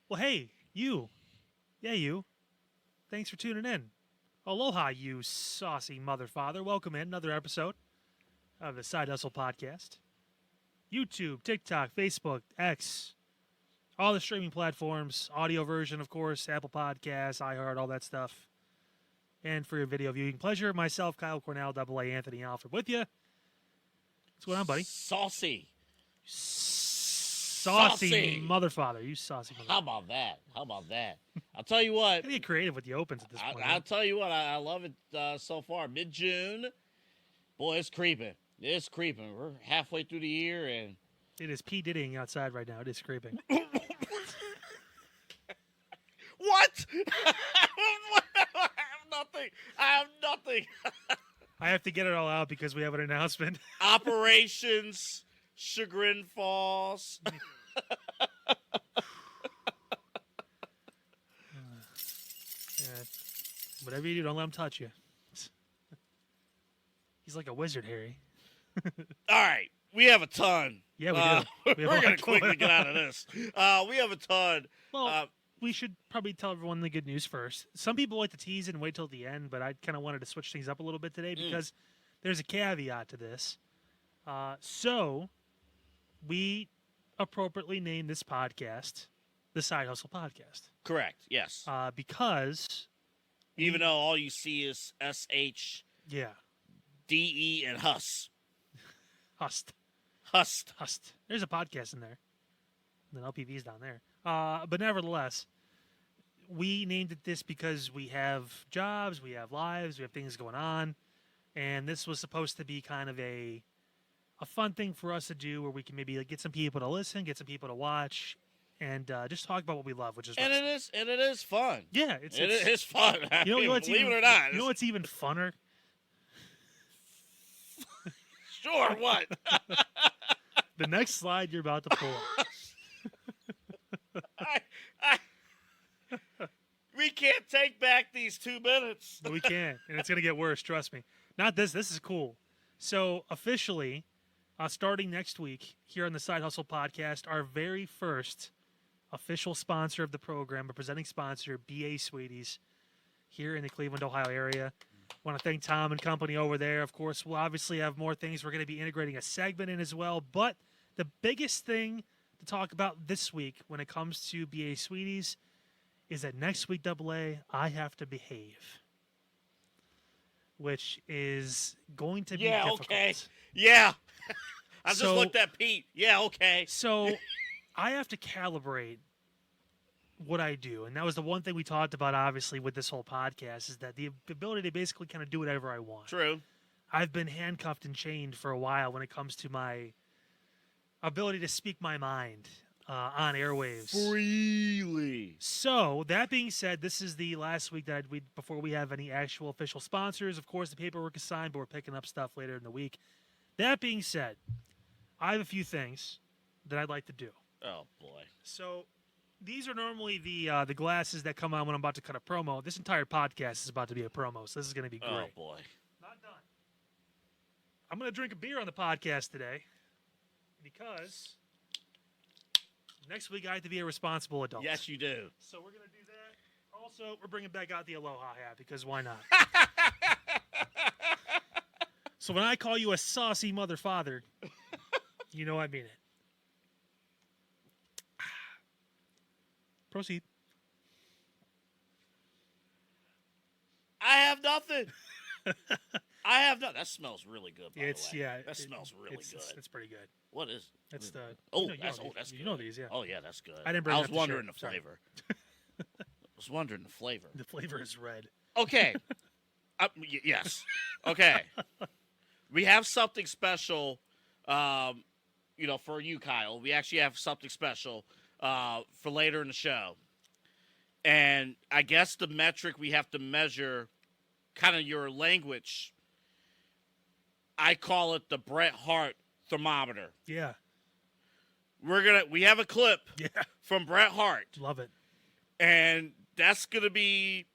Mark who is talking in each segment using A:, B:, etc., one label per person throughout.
A: Well, hey, you. Yeah, you. Thanks for tuning in. Aloha, you saucy mother father. Welcome in another episode of the Side Hustle Podcast. YouTube, TikTok, Facebook, X, all the streaming platforms, audio version, of course, Apple Podcasts, iHeart, all that stuff. And for your video viewing pleasure, myself, Kyle Cornell, AA Anthony Alfred with you. What's going on, buddy?
B: Saucy
A: Mother father. You saucy mother.
B: How about that? I'll tell you what.
A: Gotta get creative with the opens at this point.
B: I'll tell you what. I love it so far. Mid-June, boy, it's creeping. It's creeping. We're halfway through the year, and
A: it is P. Diddying outside right now. It is creeping.
B: What? I have nothing.
A: I have to get it all out because we have an announcement.
B: Operations Chagrin Falls.
A: Yeah. Whatever you do, don't let him touch you. He's like a wizard, Harry.
B: All right. We have a ton.
A: Yeah, we do.
B: We're going to quickly get out of this. We have a ton.
A: Well, we should probably tell everyone the good news first. Some people like to tease and wait till the end, but I kind of wanted to switch things up a little bit today because there's a caveat to this. So we appropriately named this podcast the Side Hustle Podcast.
B: Correct, yes.
A: Because...
B: Even though all you see is S-H...
A: Yeah.
B: D-E and Hus.
A: Hust. There's a podcast in there. And then LPV's down there. But nevertheless, we named it this because we have jobs, we have lives, we have things going on. And this was supposed to be kind of a fun thing for us to do where we can maybe get some people to listen, get some people to watch, and just talk about what we love, which is
B: and
A: wrestling.
B: it is fun.
A: Yeah,
B: it is fun. Believe it or not.
A: You know what's even funner?
B: Sure, what?
A: The next slide you're about to pull up.
B: We can't take back these 2 minutes.
A: No, we can't, and it's going to get worse, trust me. Not this. This is cool. So, officially, starting next week, here on the Side Hustle Podcast, our very first official sponsor of the program, a presenting sponsor, BA Sweeties, here in the Cleveland, Ohio area. Want to thank Tom and company over there. Of course, we'll obviously have more things. We're going to be integrating a segment in as well. But the biggest thing to talk about this week when it comes to BA Sweeties is that next week, AA, I have to behave, which is going to be difficult.
B: Okay. Yeah. I just looked at Pete. Yeah, okay.
A: So I have to calibrate what I do. And that was the one thing we talked about, obviously, with this whole podcast, is that the ability to basically kind of do whatever I want.
B: True.
A: I've been handcuffed and chained for a while when it comes to my ability to speak my mind on airwaves.
B: Freely.
A: So, that being said, this is the last week that before we have any actual official sponsors. Of course, the paperwork is signed, but we're picking up stuff later in the week. That being said, I have a few things that I'd like to do.
B: Oh, boy.
A: So, these are normally the glasses that come on when I'm about to cut a promo. This entire podcast is about to be a promo, so this is going to be great.
B: Oh, boy.
A: Not done. I'm going to drink a beer on the podcast today because next week I have to be a responsible adult.
B: Yes, you do.
A: So we're going to do that. Also, we're bringing back out the Aloha hat because why not? So when I call you a saucy mother father, you know I mean it. Proceed.
B: I have nothing. That smells really good, by the way.
A: Yeah.
B: That smells really good.
A: It's pretty good.
B: What is?
A: That's the.
B: Oh,
A: that's
B: good.
A: You know these, yeah.
B: Oh, yeah, that's good.
A: I didn't bring.
B: I was wondering the
A: Sorry.
B: flavor. I was wondering the flavor.
A: The flavor is red.
B: Okay. Yes. Okay. We have something special. For you, Kyle. We actually have something special for later in the show. And I guess the metric we have to measure kind of your language, I call it the Bret Hart thermometer.
A: Yeah.
B: We have a clip
A: Yeah.
B: from Bret Hart.
A: Love it.
B: And that's going to be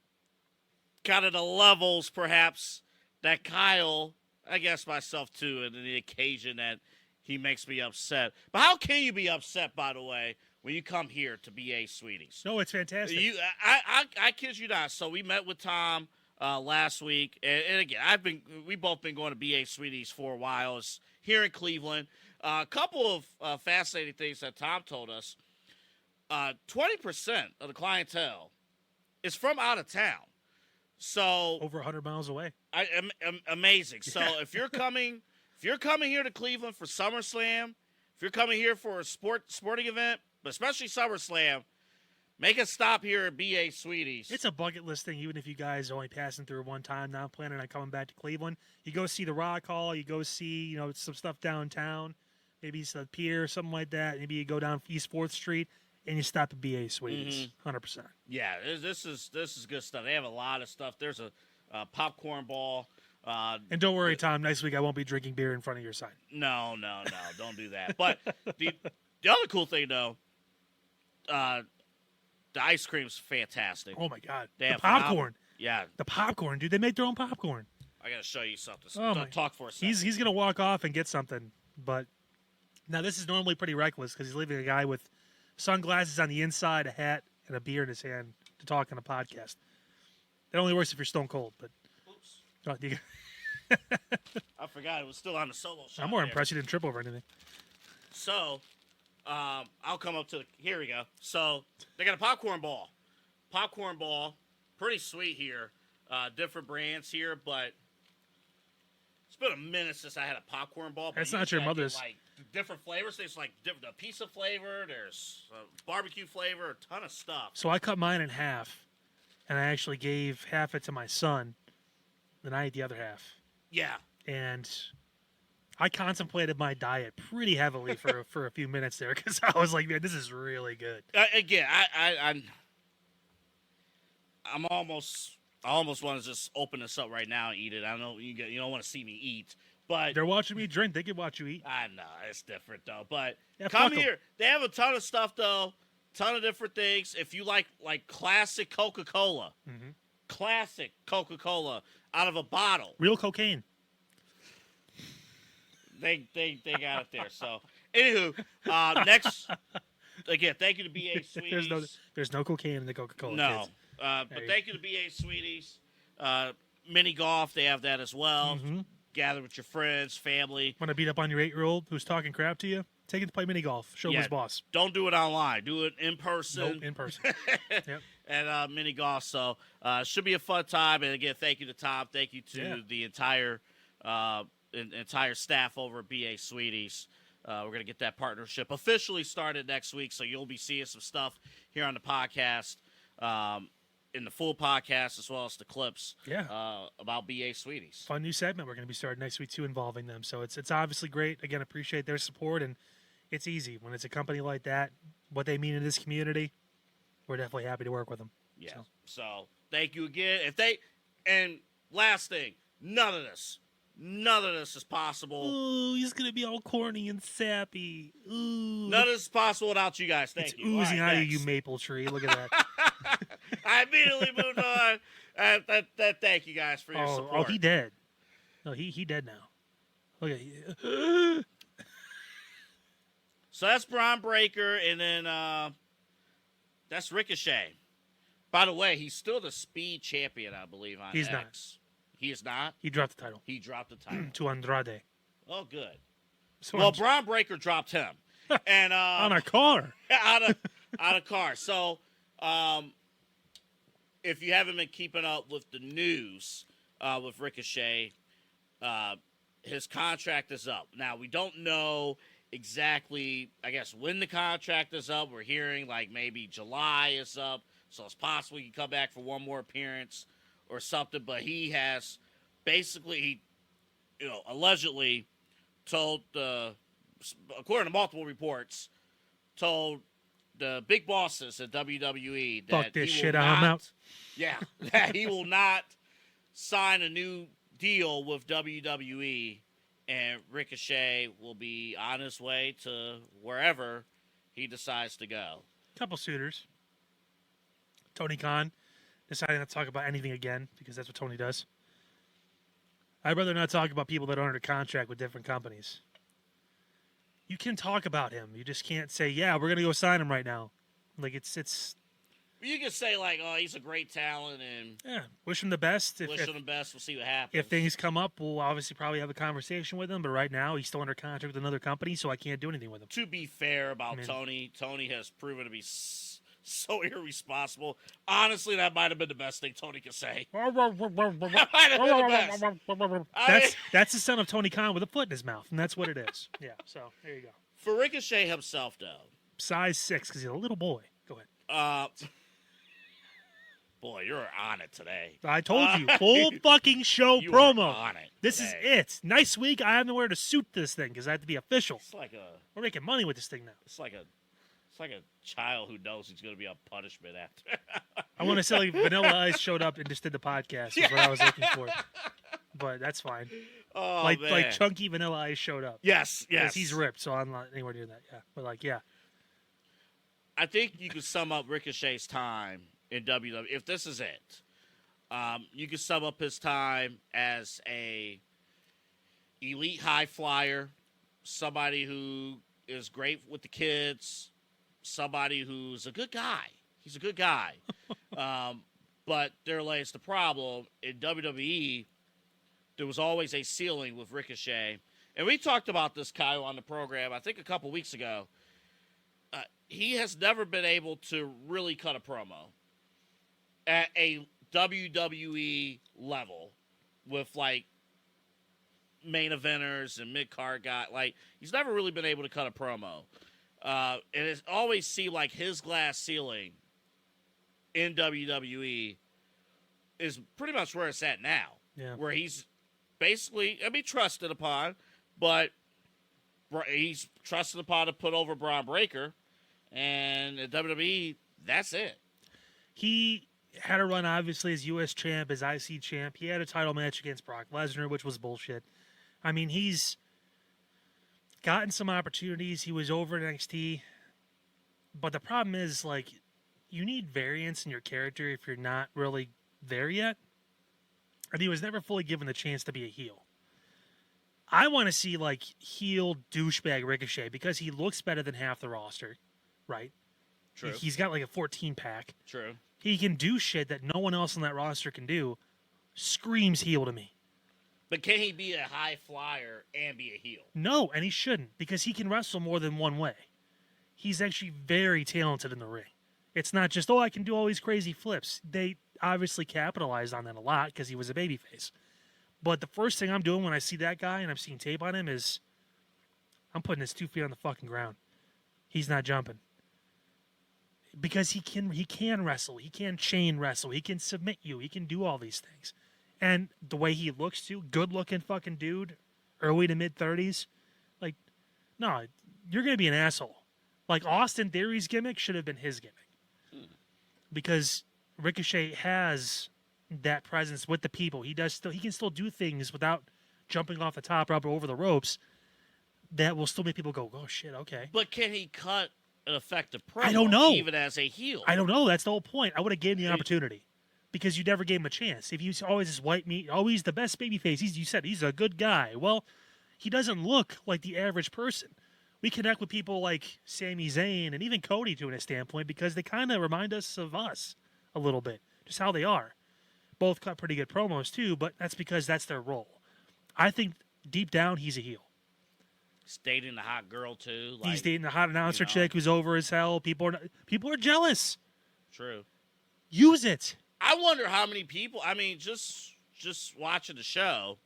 B: kind of the levels, perhaps, that Kyle, I guess myself too, and the occasion that he makes me upset. But how can you be upset, by the way, when you come here to BA Sweeties.
A: No, it's fantastic.
B: I kid you not. So we met with Tom last week, and again, we've both been going to BA Sweeties for a while. It's here in Cleveland. A couple of fascinating things that Tom told us. 20% of the clientele is from out of town. So
A: over 100 miles away.
B: Amazing. So if you're coming here to Cleveland for SummerSlam, if you're coming here for a sporting event, but especially SummerSlam, make a stop here at BA Sweeties.
A: It's a bucket list thing, even if you guys are only passing through one time, not planning on coming back to Cleveland. You go see the Rock Hall, you go see, some stuff downtown, maybe some pier, something like that. Maybe you go down East 4th Street and you stop at BA Sweeties. 100%.
B: Yeah, this is good stuff. They have a lot of stuff. There's a popcorn ball.
A: And don't worry, Tom, next week I won't be drinking beer in front of your sign.
B: No, don't do that. But the other cool thing, though, the ice cream's fantastic.
A: Oh, my God.
B: They
A: the
B: have
A: popcorn.
B: Yeah.
A: The popcorn, dude. They make their own popcorn.
B: I got to show you something.
A: Talk
B: for a second.
A: He's going to walk off and get something. But now this is normally pretty reckless because he's leaving a guy with sunglasses on the inside, a hat, and a beer in his hand to talk on a podcast. That only works if you're stone cold. But
B: oops. I forgot it was still on the solo shot.
A: I'm more impressed you didn't trip over anything.
B: So, I'll come up to here we go. So, they got a popcorn ball. Popcorn ball, pretty sweet here. Different brands here, but it's been a minute since I had a popcorn ball.
A: That's not your mother's.
B: Like different flavors. There's like a pizza flavor. There's barbecue flavor. A ton of stuff.
A: So I cut mine in half, and I actually gave half it to my son. Then I ate the other half.
B: Yeah.
A: And I contemplated my diet pretty heavily for a few minutes there because I was like, man, this is really good.
B: Again, I almost want to just open this up right now and eat it. I know you don't want to see me eat, but
A: they're watching me drink. They can watch you eat.
B: I know it's different though. But
A: yeah,
B: come here. They have a ton of stuff though. Ton of different things. If you like classic Coca-Cola, classic Coca-Cola out of a bottle,
A: real cocaine.
B: They got it there. So anywho, next again, thank you to BA Sweeties.
A: There's no cocaine in the Coca-Cola.
B: No.
A: Kids.
B: But thank you to BA Sweeties. Mini golf, they have that as well. Gather with your friends, family.
A: Want to beat up on your 8-year-old who's talking crap to you? Take him to play mini golf. Show him his boss.
B: Don't do it online. Do it in person.
A: Nope, in person. Yep.
B: And mini golf. So should be a fun time. And again, thank you to Tom. Thank you to the entire staff over at BA Sweeties. We're going to get that partnership officially started next week. So you'll be seeing some stuff here on the podcast. In the full podcast as well as the clips about BA Sweeties.
A: Fun new segment we're going to be starting next week too involving them. So it's obviously great. Again, appreciate their support, and it's easy when it's a company like that, what they mean in this community. We're definitely happy to work with them.
B: Yeah. So thank you again. And last thing, none of this is possible.
A: Ooh, he's going to be all corny and sappy. Ooh.
B: None of this is possible without you guys. Thank you.
A: Oozing out of you, maple tree. Look at that.
B: I immediately moved on. Thank you guys for your support.
A: Oh, he dead. No, he dead now. Look at you.
B: So that's Braun Breaker, and then that's Ricochet. By the way, he's still the speed champion, I believe, on
A: He's
B: X.
A: not.
B: He is not?
A: He dropped the title.
B: He dropped the title.
A: To Andrade.
B: Oh, good.
A: So
B: well, Braun Breaker dropped him. And
A: on a car.
B: out of car. So if you haven't been keeping up with the news with Ricochet, his contract is up. Now, we don't know exactly, I guess, when the contract is up. We're hearing like maybe July is up, so it's possible he can come back for one more appearance or something. But he has basically, allegedly told according to multiple reports, told the big bosses at WWE that
A: fuck this
B: he
A: shit,
B: will
A: I'm
B: not,
A: out.
B: Yeah, that he will not sign a new deal with WWE, and Ricochet will be on his way to wherever he decides to go.
A: Couple suitors. Tony Khan deciding not to talk about anything again because that's what Tony does. I'd rather not talk about people that are under contract with different companies. You can talk about him. You just can't say, yeah, we're gonna go sign him right now. Like it's.
B: You can say like, oh, he's a great talent, and
A: Wish him the best.
B: Wish him the best. We'll see what happens.
A: If things come up, we'll obviously probably have a conversation with him. But right now, he's still under contract with another company, so I can't do anything with him.
B: To be fair about Tony has proven to be so irresponsible. Honestly, that might have been the best thing Tony could say. That might have been the best.
A: That's the son of Tony Khan with a foot in his mouth, and that's what it is. Yeah, so there you go.
B: For Ricochet himself, though.
A: Size 6, because he's a little boy. Go ahead.
B: Boy, you're on it today.
A: I told you. Full fucking show
B: you
A: promo.
B: Are on it
A: this
B: today.
A: is it. Nice week. I have nowhere to suit this thing because I have to be official.
B: It's like
A: we're making money with this thing now.
B: It's like a child who knows he's going to be on punishment after.
A: I want to say like Vanilla Ice showed up and just did the podcast. Is what I was looking for. But that's fine.
B: Oh,
A: like Chunky Vanilla Ice showed up.
B: Yes.
A: He's ripped, so I'm not anywhere near that. Yeah, but
B: I think you could sum up Ricochet's time in WWE. If this is it, you could sum up his time as a elite high flyer, somebody who is great with the kids, somebody who's a good guy. He's a good guy. But there lays the problem. In WWE, there was always a ceiling with Ricochet. And we talked about this, Kyle, on the program, I think a couple weeks ago. He has never been able to really cut a promo at a WWE level with, like, main eventers and mid-card guy. Like, he's never really been able to cut a promo. And it's always seemed like his glass ceiling in WWE is pretty much where it's at now.
A: Yeah.
B: Where he's basically, trusted upon, but he's trusted upon to put over Braun Breaker. And at WWE, that's it.
A: He had a run, obviously, as U.S. champ, as IC champ. He had a title match against Brock Lesnar, which was bullshit. I mean, he's gotten some opportunities. He was over at NXT. But the problem is, like, you need variance in your character if you're not really there yet. And he was never fully given the chance to be a heel. I want to see, like, heel douchebag Ricochet because he looks better than half the roster, right?
B: True.
A: He's got, like, a 14-pack.
B: True.
A: He can do shit that no one else on that roster can do. Screams heel to me.
B: But can he be a high flyer and be a heel?
A: No, and he shouldn't because he can wrestle more than one way. He's actually very talented in the ring. It's not just, I can do all these crazy flips. They obviously capitalized on that a lot because he was a babyface. But the first thing I'm doing when I see that guy and I'm seeing tape on him is I'm putting his 2 feet on the fucking ground. He's not jumping. Because he can wrestle. He can chain wrestle. He can submit you. He can do all these things. And the way he looks too, good-looking fucking dude, early to mid-30s. Like, no, you're going to be an asshole. Like, Austin Theory's gimmick should have been his gimmick. Because Ricochet has that presence with the people. He can still do things without jumping off the top rope or over the ropes that will still make people go, oh, shit, okay.
B: But can he cut an effective promo
A: I don't know.
B: even as a heel?
A: I don't know. That's the whole point. I would have given him the opportunity. Because you never gave him a chance. If he's always this white meat, he's the best babyface. You said he's a good guy. Well, he doesn't look like the average person. We connect with people like Sami Zayn and even Cody to a standpoint because they kind of remind us of us a little bit, just how they are. Both cut pretty good promos too, but that's because that's their role. I think deep down he's a heel.
B: He's dating the hot girl too.
A: He's dating the hot announcer chick who's over as hell. People are jealous.
B: True.
A: Use it.
B: I wonder how many people. Just watching the show,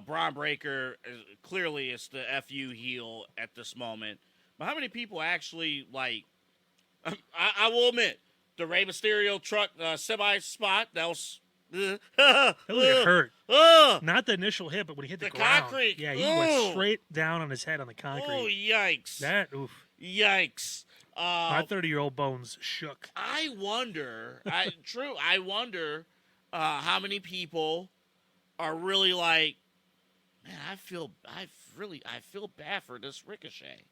B: Braun Breaker clearly is the FU heel at this moment. But how many people actually like? I will admit the Rey Mysterio truck semi spot that was.
A: It hurt. Not the initial hit, but when he hit the ground.
B: Concrete.
A: Yeah, he went straight down on his head on the concrete.
B: Oh, yikes! Yikes!
A: My 30-year-old bones shook.
B: I wonder. I wonder how many people are really like, man. I feel bad for this Ricochet.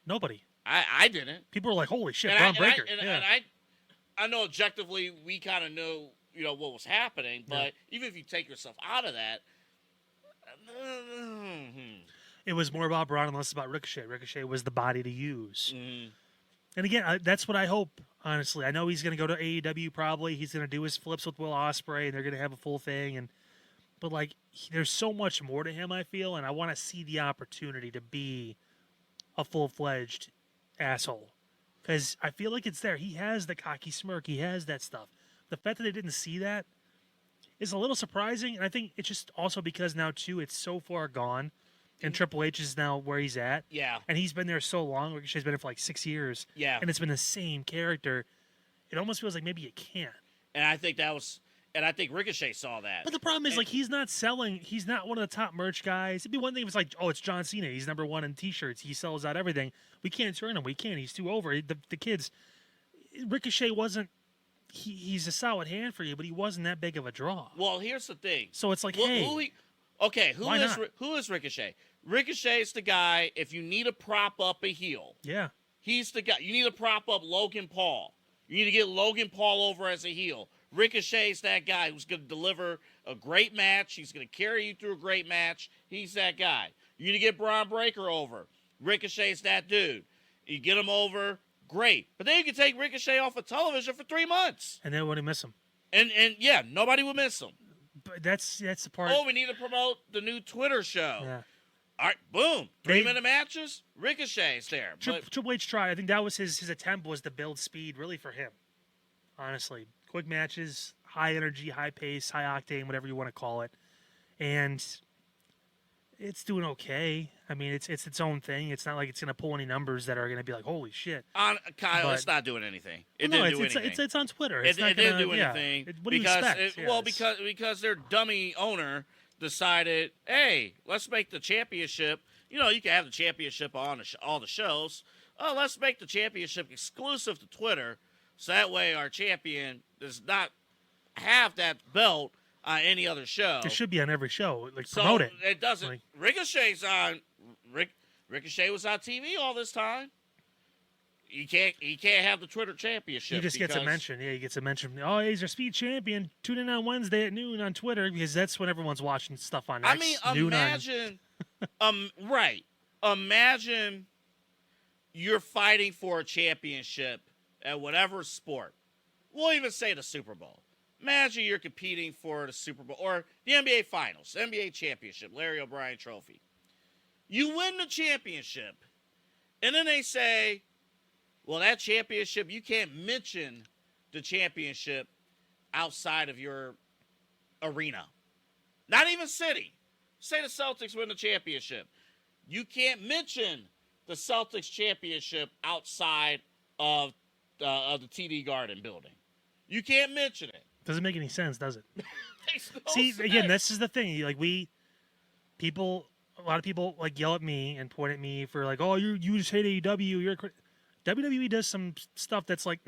A: Nobody.
B: I didn't.
A: People are like, holy shit, Braun Breaker.
B: I know objectively we kind of know, what was happening, but even if you take yourself out of that,
A: It was more about Braun and less about Ricochet. Ricochet was the body to use.
B: Mm-hmm.
A: And again, that's what I hope, honestly. I know he's going to go to AEW probably. He's going to do his flips with Will Ospreay, and they're going to have a full thing. But, like, there's so much more to him, I feel, and I want to see the opportunity to be a full-fledged asshole. Because I feel like it's there. He has the cocky smirk. He has that stuff. The fact that they didn't see that is a little surprising, and I think it's just also because now, too, it's so far gone. And Triple H is now where he's at.
B: Yeah.
A: And he's been there so long. Ricochet's been there for like 6 years.
B: Yeah.
A: And it's been the same character. It almost feels like maybe you can't.
B: And I think Ricochet saw that.
A: But the problem is, like, he's not selling. He's not one of the top merch guys. It'd be one thing if it's like, oh, it's John Cena. He's number one in T-shirts. He sells out everything. We can't turn him. We can't. He's too over. The kids. Ricochet wasn't. He's a solid hand for you, but he wasn't that big of a draw.
B: Well, here's the thing.
A: So it's like,
B: who is Ricochet? Ricochet's the guy, if you need to prop up a heel.
A: Yeah.
B: He's the guy. You need to prop up Logan Paul. You need to get Logan Paul over as a heel. Ricochet's that guy who's going to deliver a great match. He's going to carry you through a great match. He's that guy. You need to get Braun Breaker over. Ricochet's that dude. You get him over, great. But then you can take Ricochet off of television for 3 months.
A: And then wouldn't miss him.
B: And yeah, nobody would miss him.
A: But that's the part.
B: Oh, we need to promote the new Twitter show.
A: Yeah.
B: All right, boom. 3-minute matches, Ricochet's there.
A: Triple H tried. I think that was his attempt was to build speed really for him. Honestly. Quick matches, high energy, high pace, high octane, whatever you want to call it. And it's doing okay. I mean, it's its own thing. It's not like it's going to pull any numbers that are going to be like, holy shit.
B: Kyle, it's not doing anything. It didn't do anything.
A: It's on Twitter.
B: It didn't do anything.
A: What do you expect?
B: Because their dummy owner decided, hey, let's make the championship. You know, you can have the championship on all the shows. Oh, let's make the championship exclusive to Twitter, so that way our champion does not have that belt on any other show.
A: It should be on every show. Like, promote it.
B: It doesn't. Ricochet's on. Ricochet was on TV all this time. He can't have the Twitter championship.
A: He just gets a mention. Yeah, he gets a mention. Oh, he's our speed champion. Tune in on Wednesday at noon on Twitter because that's when everyone's watching stuff on X.
B: I mean, imagine, right? Imagine you're fighting for a championship at whatever sport. We'll even say the Super Bowl. Imagine you're competing for the Super Bowl or the NBA Finals, NBA Championship, Larry O'Brien Trophy. You win the championship, and then they say, well, that championship, you can't mention the championship outside of your arena. Not even city. Say the Celtics win the championship. You can't mention the Celtics championship outside of the TD Garden building. You can't mention it.
A: Doesn't make any sense, does it?
B: See,
A: again, this is the thing. Like a lot of people like yell at me and point at me for like, oh, you just hate AEW. WWE does some stuff that's like,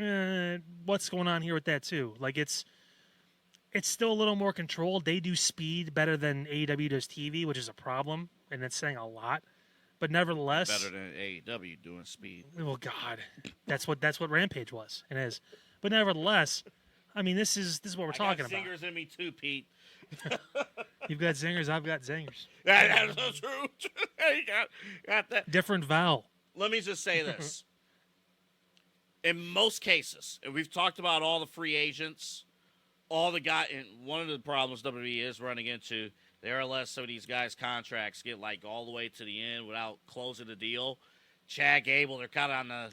A: what's going on here with that too? Like it's still a little more controlled. They do speed better than AEW does TV, which is a problem, and that's saying a lot. But nevertheless,
B: better than AEW doing speed.
A: Oh God, that's what Rampage was and is. But nevertheless, I mean, this is what we're talking about.
B: Zingers in me too, Pete.
A: You've got zingers, I've got zingers.
B: That's so true. You got that.
A: Different vowel.
B: Let me just say this. In most cases, and we've talked about all the free agents, all the guys, and one of the problems WWE is running into, there are less some of these guys' contracts get like all the way to the end without closing the deal. Chad Gable, they're kind of on the,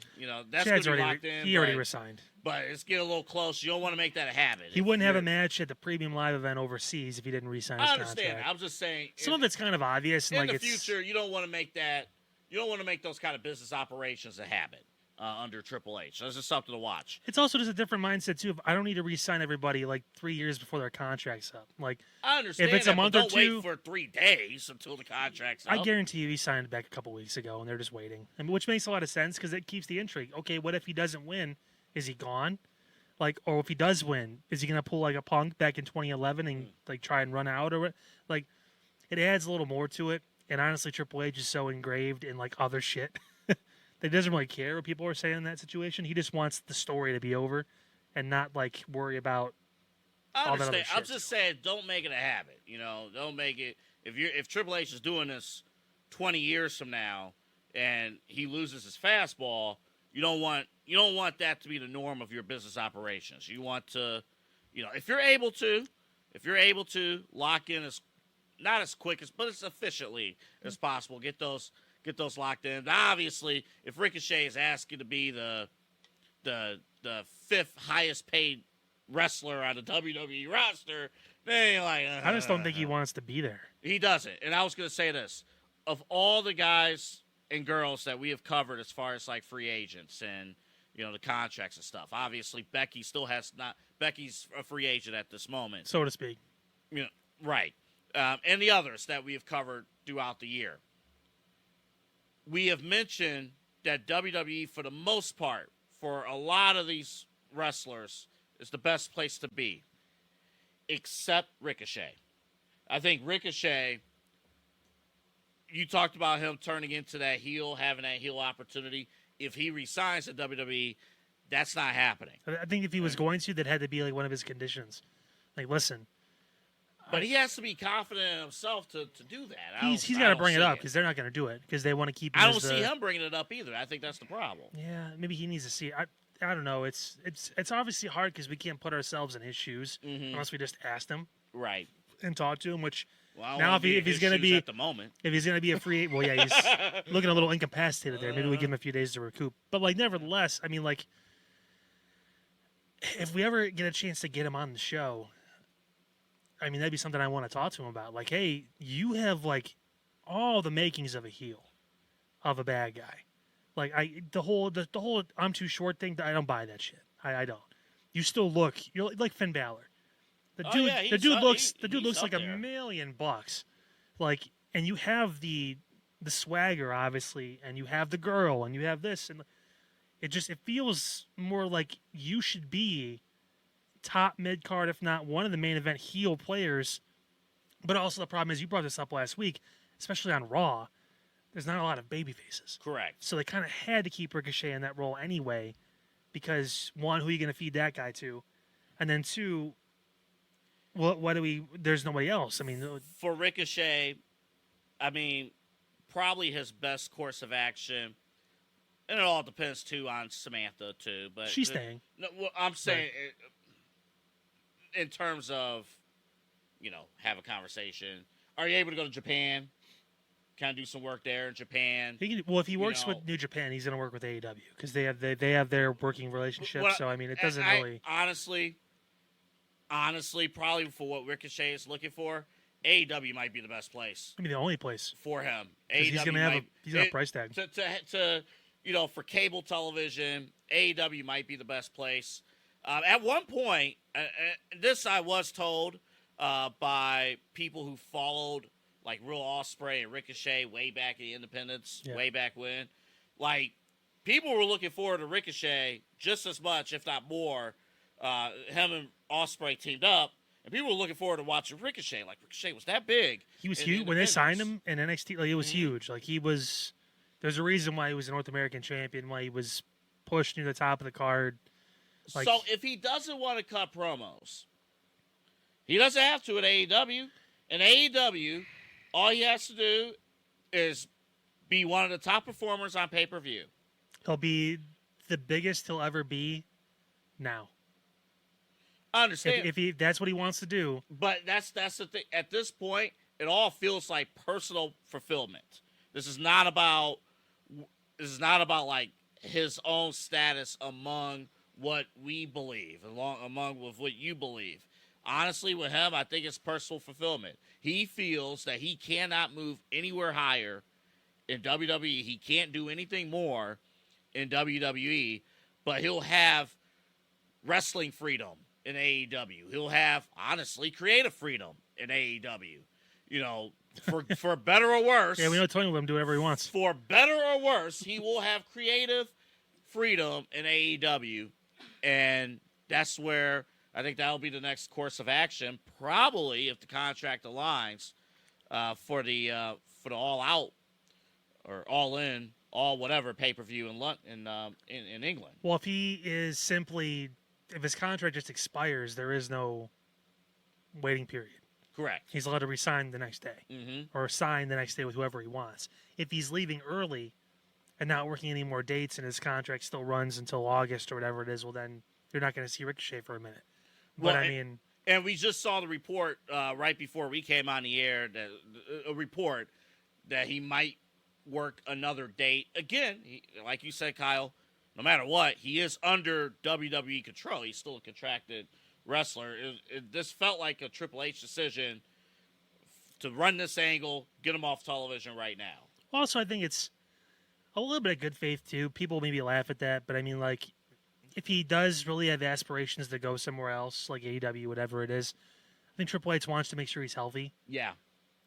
B: that's going to be locked in.
A: He already resigned.
B: But it's getting a little close. You don't want to make that a habit.
A: He wouldn't have a match at the Premium Live event overseas if he didn't resign his contract.
B: I understand. I'm just saying.
A: Some of it's kind of obvious. And
B: in the future, you don't want to make that. You don't want to make those kind of business operations a habit under Triple H. So this is something to watch.
A: It's also just a different mindset too. I don't need to re-sign everybody like 3 years before their contract's up. Like
B: I understand.
A: If it's a month or
B: don't
A: two,
B: wait for 3 days until the contract's up.
A: I guarantee you, he signed back a couple weeks ago, and they're just waiting. I mean, which makes a lot of sense because it keeps the intrigue. Okay, what if he doesn't win? Is he gone? Like, or if he does win, is he gonna pull like a Punk back in 2011 and like try and run out or what? Like, it adds a little more to it. And honestly, Triple H is so engraved in like other shit that he doesn't really care what people are saying in that situation. He just wants the story to be over and not like worry about all that other shit.
B: I'm just saying, don't make it a habit. Don't make it. If Triple H is doing this 20 years from now and he loses his fastball, you don't want that to be the norm of your business operations. You want to, if you're able to lock in not as quick but as efficiently as possible, get those locked in. Obviously, if Ricochet is asking to be the fifth highest paid wrestler on the WWE roster, then you're like,
A: I just don't think he wants to be there.
B: He doesn't. And I was going to say this. Of all the guys and girls that we have covered as far as like free agents and, the contracts and stuff, obviously Becky's a free agent at this moment.
A: So to speak.
B: Right. And the others that we have covered throughout the year. We have mentioned that WWE, for the most part, for a lot of these wrestlers, is the best place to be, except Ricochet. I think Ricochet, you talked about him turning into that heel, having that heel opportunity. If he resigns at WWE, that's not happening.
A: I think if he was going to, that had to be like one of his conditions. Like, listen.
B: But he has to be confident in himself to do that.
A: He's got to bring it up because they're not going to do it because they want to keep him.
B: I don't see him bringing it up either. I think that's the problem.
A: Yeah, maybe he needs to see it. I don't know. It's obviously hard because we can't put ourselves in his shoes unless we just asked him,
B: right,
A: and talk to him. Which
B: well,
A: now if he's going to be
B: at the moment,
A: if he's going to be a free, well, yeah, he's looking a little incapacitated there. Maybe we give him a few days to recoup. But like, nevertheless, I mean, like, if we ever get a chance to get him on the show, I mean, that'd be something I want to talk to him about. Like, hey, you have like all the makings of a heel, of a bad guy. Like the whole I'm too short thing. I don't buy that shit. I don't. You still you're like Finn Balor. The dude looks like $1 million. Like, and you have the swagger obviously, and you have the girl, and you have this, and it feels more like you should be top mid card, if not one of the main event heel players. But also the problem is, you brought this up last week, especially on Raw. There's not a lot of baby faces.
B: Correct.
A: So they kind of had to keep Ricochet in that role anyway, because one, who are you going to feed that guy to? And then two, there's nobody else. I mean,
B: for Ricochet, I mean, probably his best course of action, and it all depends too on Samantha too. But
A: she's staying.
B: No, well, I'm saying in terms of, have a conversation. Are you able to go to Japan? Kind of do some work there in Japan.
A: If he works with New Japan, he's going to work with AEW because they have their working relationship. So I mean, it doesn't really.
B: Honestly, probably for what Ricochet is looking for, AEW might be the best place.
A: I mean, the only place
B: for him.
A: He's going to have a price tag.
B: For cable television, AEW might be the best place. At one point, this I was told by people who followed like Real Ospreay and Ricochet way back in the Independence, way back when. Like, people were looking forward to Ricochet just as much, if not more. Him and Ospreay teamed up, and people were looking forward to watching Ricochet. Like, Ricochet was that big.
A: He was huge when they signed him in NXT. Like, it was huge. Like, he was. There's a reason why he was a North American champion. Why he was pushed near the top of the card. Like,
B: so if he doesn't want to cut promos, he doesn't have to at AEW. In AEW, all he has to do is be one of the top performers on pay-per-view.
A: He'll be the biggest he'll ever be now.
B: I understand.
A: If that's what he wants to do.
B: But that's the thing. At this point, it all feels like personal fulfillment. This is not about like his own status among what we believe, among with what you believe. Honestly, with him, I think it's personal fulfillment. He feels that he cannot move anywhere higher in WWE. He can't do anything more in WWE, but he'll have wrestling freedom in AEW. He'll have, honestly, creative freedom in AEW. For better or worse.
A: Yeah, we know Tony will let him do whatever he wants.
B: For better or worse, he will have creative freedom in AEW, and that's where I think that'll be the next course of action. Probably, if the contract aligns, for the All Out or All In, All Whatever pay-per-view in England.
A: Well, if his contract just expires, there is no waiting period.
B: Correct.
A: He's allowed to resign the next day or sign the next day with whoever he wants. If he's leaving early and not working any more dates and his contract still runs until August or whatever it is, well, then you're not going to see Ricochet for a minute. But,
B: And we just saw the report right before we came on the air, a report that he might work another date. Again, like you said, Kyle, no matter what, he is under WWE control. He's still a contracted wrestler. This felt like a Triple H decision to run this angle, get him off television right now.
A: Also, I think it's a little bit of good faith, too. People maybe laugh at that, but I mean, like, if he does really have aspirations to go somewhere else, like AEW, whatever it is, I think Triple H wants to make sure he's healthy.
B: Yeah.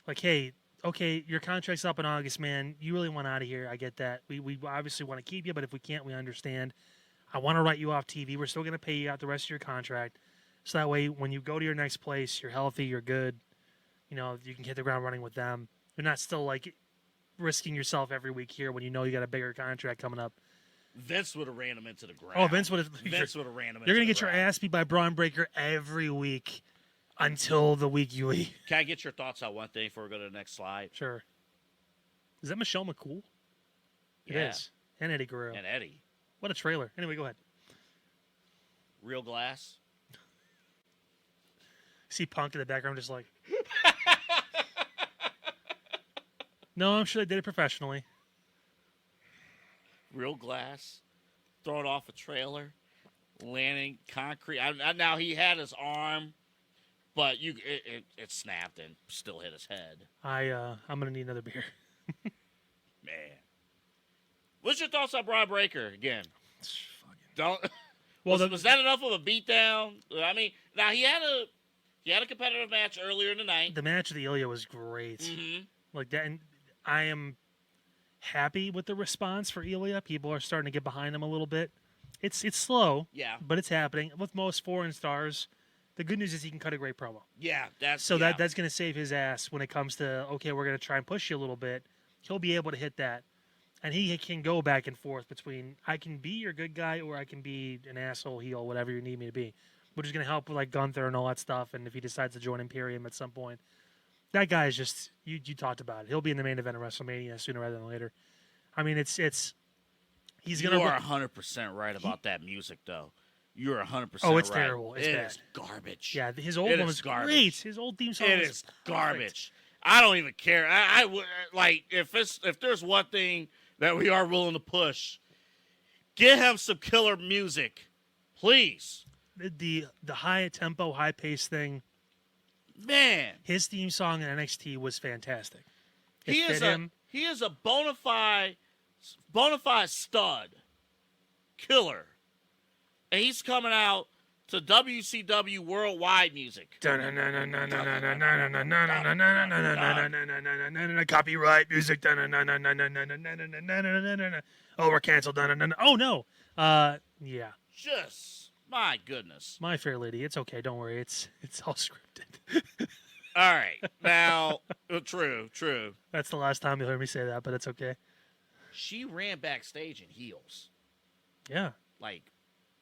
A: Like, hey, okay, your contract's up in August, man. You really want out of here. I get that. We obviously want to keep you, but if we can't, we understand. I want to write you off TV. We're still going to pay you out the rest of your contract. So that way, when you go to your next place, you're healthy, you're good. You know, you can hit the ground running with them. You're not still, like, risking yourself every week here when you know you got a bigger contract coming up.
B: Vince would have ran him into the ground.
A: Oh, Vince would have.
B: ran him into the ground.
A: You're going to get your ass beat by Braun Breaker every week until the week you leave.
B: Can I get your thoughts on one thing before we go to the next slide?
A: Sure. Is that Michelle McCool?
B: Yeah.
A: It is. And Eddie Guerrero.
B: And Eddie.
A: What a trailer. Anyway, go ahead.
B: Real glass.
A: See Punk in the background just like... No, I'm sure they did it professionally.
B: Real glass. Throwing off a trailer. Landing concrete. Now, he had his arm, but it snapped and still hit his head.
A: I'm going to need another beer.
B: Man. What's your thoughts on Braun Breaker again? Don't.
A: Well,
B: was that enough of a beatdown? I mean, now he had a competitive match earlier in the night.
A: The match of the Ilya was great.
B: Mm-hmm.
A: Like that, and I am happy with the response for Ilya. People are starting to get behind him a little bit. It's slow,
B: yeah,
A: but it's happening. With most foreign stars, the good news is he can cut a great promo.
B: Yeah, that's
A: going to save his ass when it comes to, okay, we're going to try and push you a little bit. He'll be able to hit that. And he can go back and forth between, I can be your good guy or I can be an asshole, heel, whatever you need me to be, which is going to help with like Gunther and all that stuff. And if he decides to join Imperium at some point, that guy is just, you talked about it. He'll be in the main event of WrestleMania sooner rather than later. I mean, he's going to.
B: You are 100% right about that music, though. You're 100%
A: Oh, it's
B: right.
A: terrible. It's bad.
B: Is garbage.
A: Yeah, his old one was
B: garbage.
A: Great. His old theme song
B: is garbage. I don't even care. I would like if there's one thing that we are willing to push, get him some killer music, please.
A: The high tempo, high pace thing.
B: Man,
A: his theme song in NXT was fantastic.
B: He is a bona fide stud, killer, and he's coming out to WCW worldwide music.
A: Copyright music. Oh, we're canceled. Oh no. Yeah.
B: Just my goodness.
A: My Fair Lady. It's okay. Don't worry. It's all scripted.
B: All right. Now, true.
A: That's the last time you'll hear me say that, but it's okay.
B: She ran backstage in heels.
A: Yeah.
B: Like.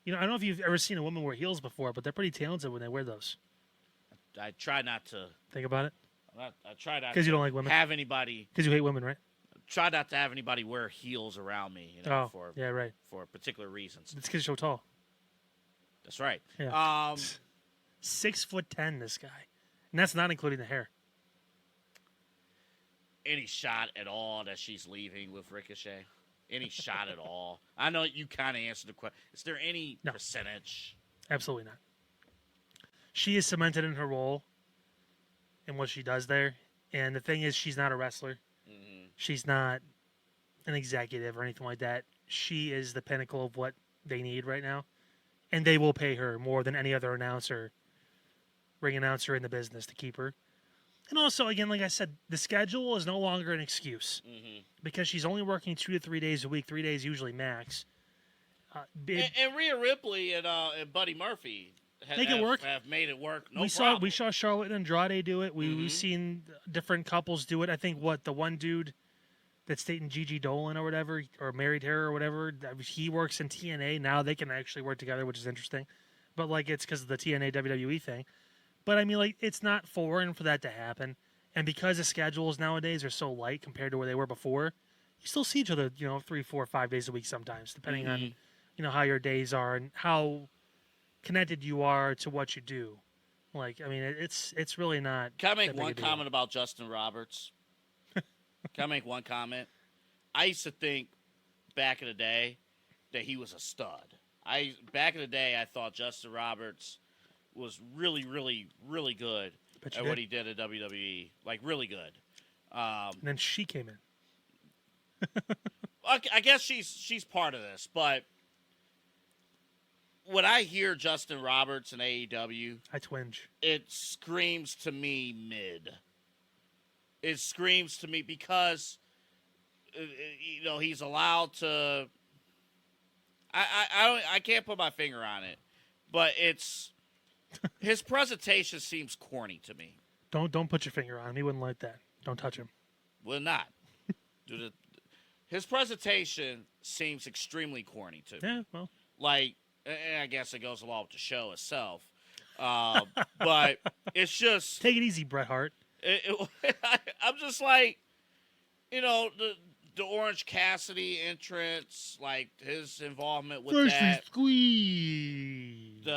A: I don't know if you've ever seen a woman wear heels before, but they're pretty talented when they wear those.
B: I try not to
A: think about it.
B: I try not
A: because you don't like women.
B: Have anybody
A: because you hate women, right?
B: Try not to have anybody wear heels around me. For particular reasons.
A: It's because you're so tall.
B: That's right.
A: Yeah. 6'10", this guy, and that's not including the hair.
B: Any shot at all that she's leaving with Ricochet? Any shot at all? I know you kind of answered the question. Is there any percentage?
A: Absolutely not. She is cemented in her role and what she does there. And the thing is, she's not a wrestler.
B: Mm-hmm.
A: She's not an executive or anything like that. She is the pinnacle of what they need right now. And they will pay her more than any other ring announcer in the business to keep her. And also, again, like I said, the schedule is no longer an excuse because she's only working 2 to 3 days a week, 3 days usually max.
B: And Rhea Ripley and Buddy Murphy have made it work. No problem.
A: We saw Charlotte and Andrade do it. We've seen different couples do it. I think the one dude that's dating Gigi Dolan or whatever, or married her or whatever, he works in TNA. Now they can actually work together, which is interesting. But it's because of the TNA WWE thing. But I mean, like, it's not foreign for that to happen. And because the schedules nowadays are so light compared to where they were before, you still see each other, 3, 4, 5 days a week sometimes, depending on, how your days are and how connected you are to what you do. Like, I mean, it's really not.
B: Can I make
A: that big
B: one
A: a deal.
B: comment about Justin Roberts? Can I make one comment? I used to think back in the day that he was a stud. Back in the day, I thought Justin Roberts was really, really, really good at what he did at WWE. Like, really good.
A: And then she came in.
B: I guess she's part of this, but when I hear Justin Roberts in AEW,
A: I twinge.
B: it screams to me mid. It screams to me because, he's allowed to. I can't put my finger on it, but his presentation seems corny to me.
A: Don't put your finger on him. He wouldn't like that. Don't touch him.
B: Will not. His presentation seems extremely corny to me.
A: Yeah, well.
B: Like, I guess it goes along with the show itself. But it's just...
A: Take it easy, Bret Hart.
B: I'm just like, the Orange Cassidy entrance, like his involvement with that.
A: Squeeze.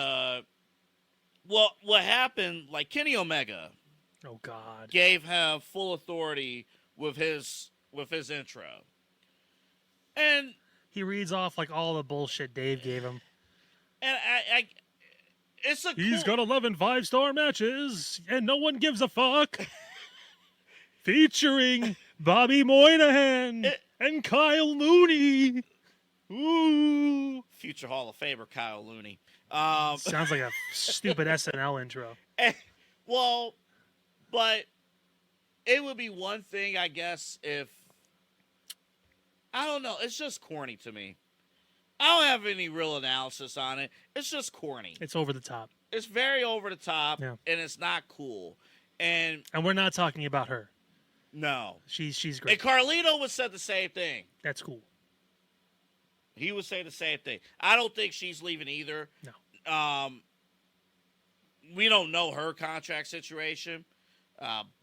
B: What happened, like Kenny Omega...
A: Oh, God.
B: Gave him full authority with his intro. And
A: he reads off like all the bullshit Dave gave him.
B: And
A: He's got 11 5-star matches, and no one gives a fuck. Featuring Bobby Moynihan and Kyle Mooney. Ooh.
B: Future Hall of Famer Kyle Looney.
A: Sounds like a stupid SNL intro.
B: Well, but it would be one thing, I guess, if... I don't know. It's just corny to me. I don't have any real analysis on it. It's just corny.
A: It's over the top.
B: It's very over the top,
A: yeah.
B: And it's not cool. And
A: we're not talking about her.
B: No.
A: She's great.
B: And Carlito would say the same thing.
A: That's cool.
B: He would say the same thing. I don't think she's leaving either.
A: No.
B: We don't know her contract situation,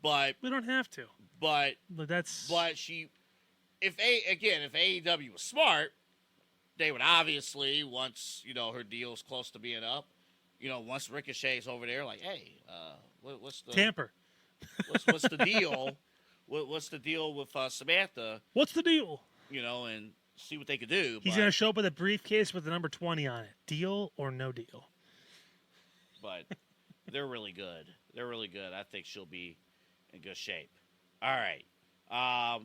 B: but
A: we don't have to.
B: But she, if AEW was smart, they would obviously, once her deal's close to being up, once Ricochet's over there, like, hey, what's the
A: tamper?
B: What's the deal? What's the deal with Samantha?
A: What's the deal?
B: And see what they could do.
A: He's going to show up with a briefcase with the number 20 on it. Deal or no deal?
B: But they're really good. They're really good. I think she'll be in good shape. All right. I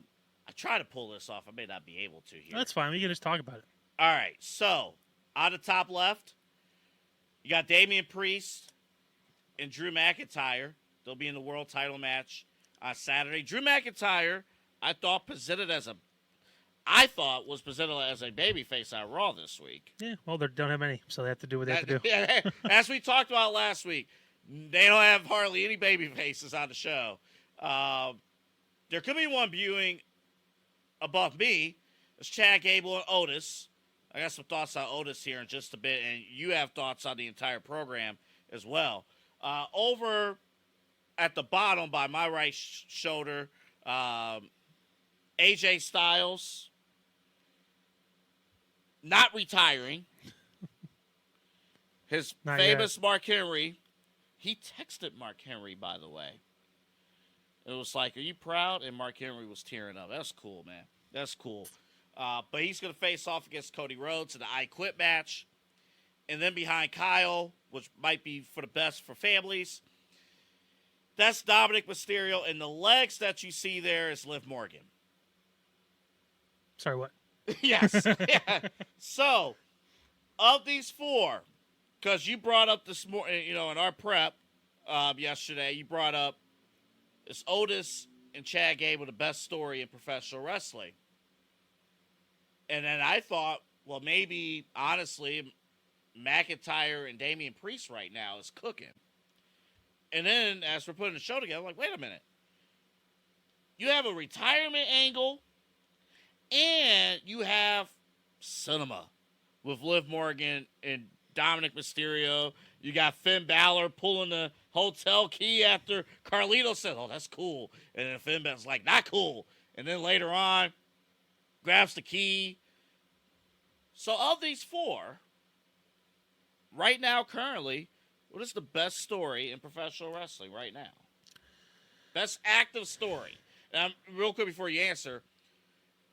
B: try to pull this off. I may not be able to here.
A: That's fine. We can just talk about it.
B: All right. So, on the top left, you got Damian Priest and Drew McIntyre. They'll be in the world title match on Saturday. Drew McIntyre, I thought was presented as a babyface on Raw this week.
A: Yeah, well, they don't have any, so they have to do what they have to do.
B: As we talked about last week, they don't have hardly any babyfaces on the show. There could be one viewing above me. It's Chad Gable and Otis. I got some thoughts on Otis here in just a bit, and you have thoughts on the entire program as well. Over at the bottom by my right shoulder, AJ Styles, not retiring. His
A: not
B: famous
A: yet.
B: Mark Henry. He texted Mark Henry, by the way. It was like, are you proud? And Mark Henry was tearing up. That's cool, man. That's cool. But he's going to face off against Cody Rhodes in the I Quit match. And then behind Kyle, which might be for the best for families, that's Dominic Mysterio. And the legs that you see there is Liv Morgan.
A: Sorry, what?
B: Yes. Yeah. So, of these four, because you brought up this morning, in our prep yesterday, you brought up it's Otis and Chad Gable, the best story in professional wrestling. And then I thought, well, maybe, honestly, McIntyre and Damian Priest right now is cooking. And then, as we're putting the show together, I'm like, wait a minute. You have a retirement angle, and you have cinema with Liv Morgan and Dominic Mysterio You got Finn Balor pulling the hotel key after Carlito said, "Oh, that's cool," and then Finn Balor's like, "Not cool," and then later on, grabs the key. So of these four, right now, currently, what is the best story in professional wrestling right now? Best active story. Now, real quick before you answer,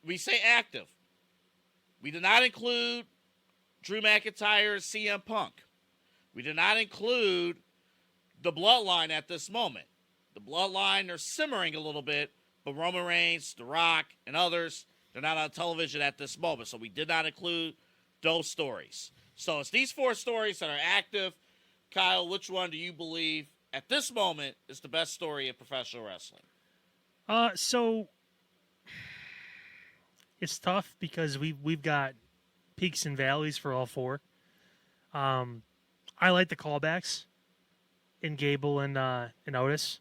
B: we say active. We did not include Drew McIntyre and CM Punk. We did not include the Bloodline at this moment. The Bloodline, they're simmering a little bit, but Roman Reigns, The Rock, and others, they're not on television at this moment. So we did not include those stories. So it's these four stories that are active. Kyle, which one do you believe at this moment is the best story in professional wrestling?
A: So it's tough because we've got peaks and valleys for all four. I like the callbacks in Gable and Otis.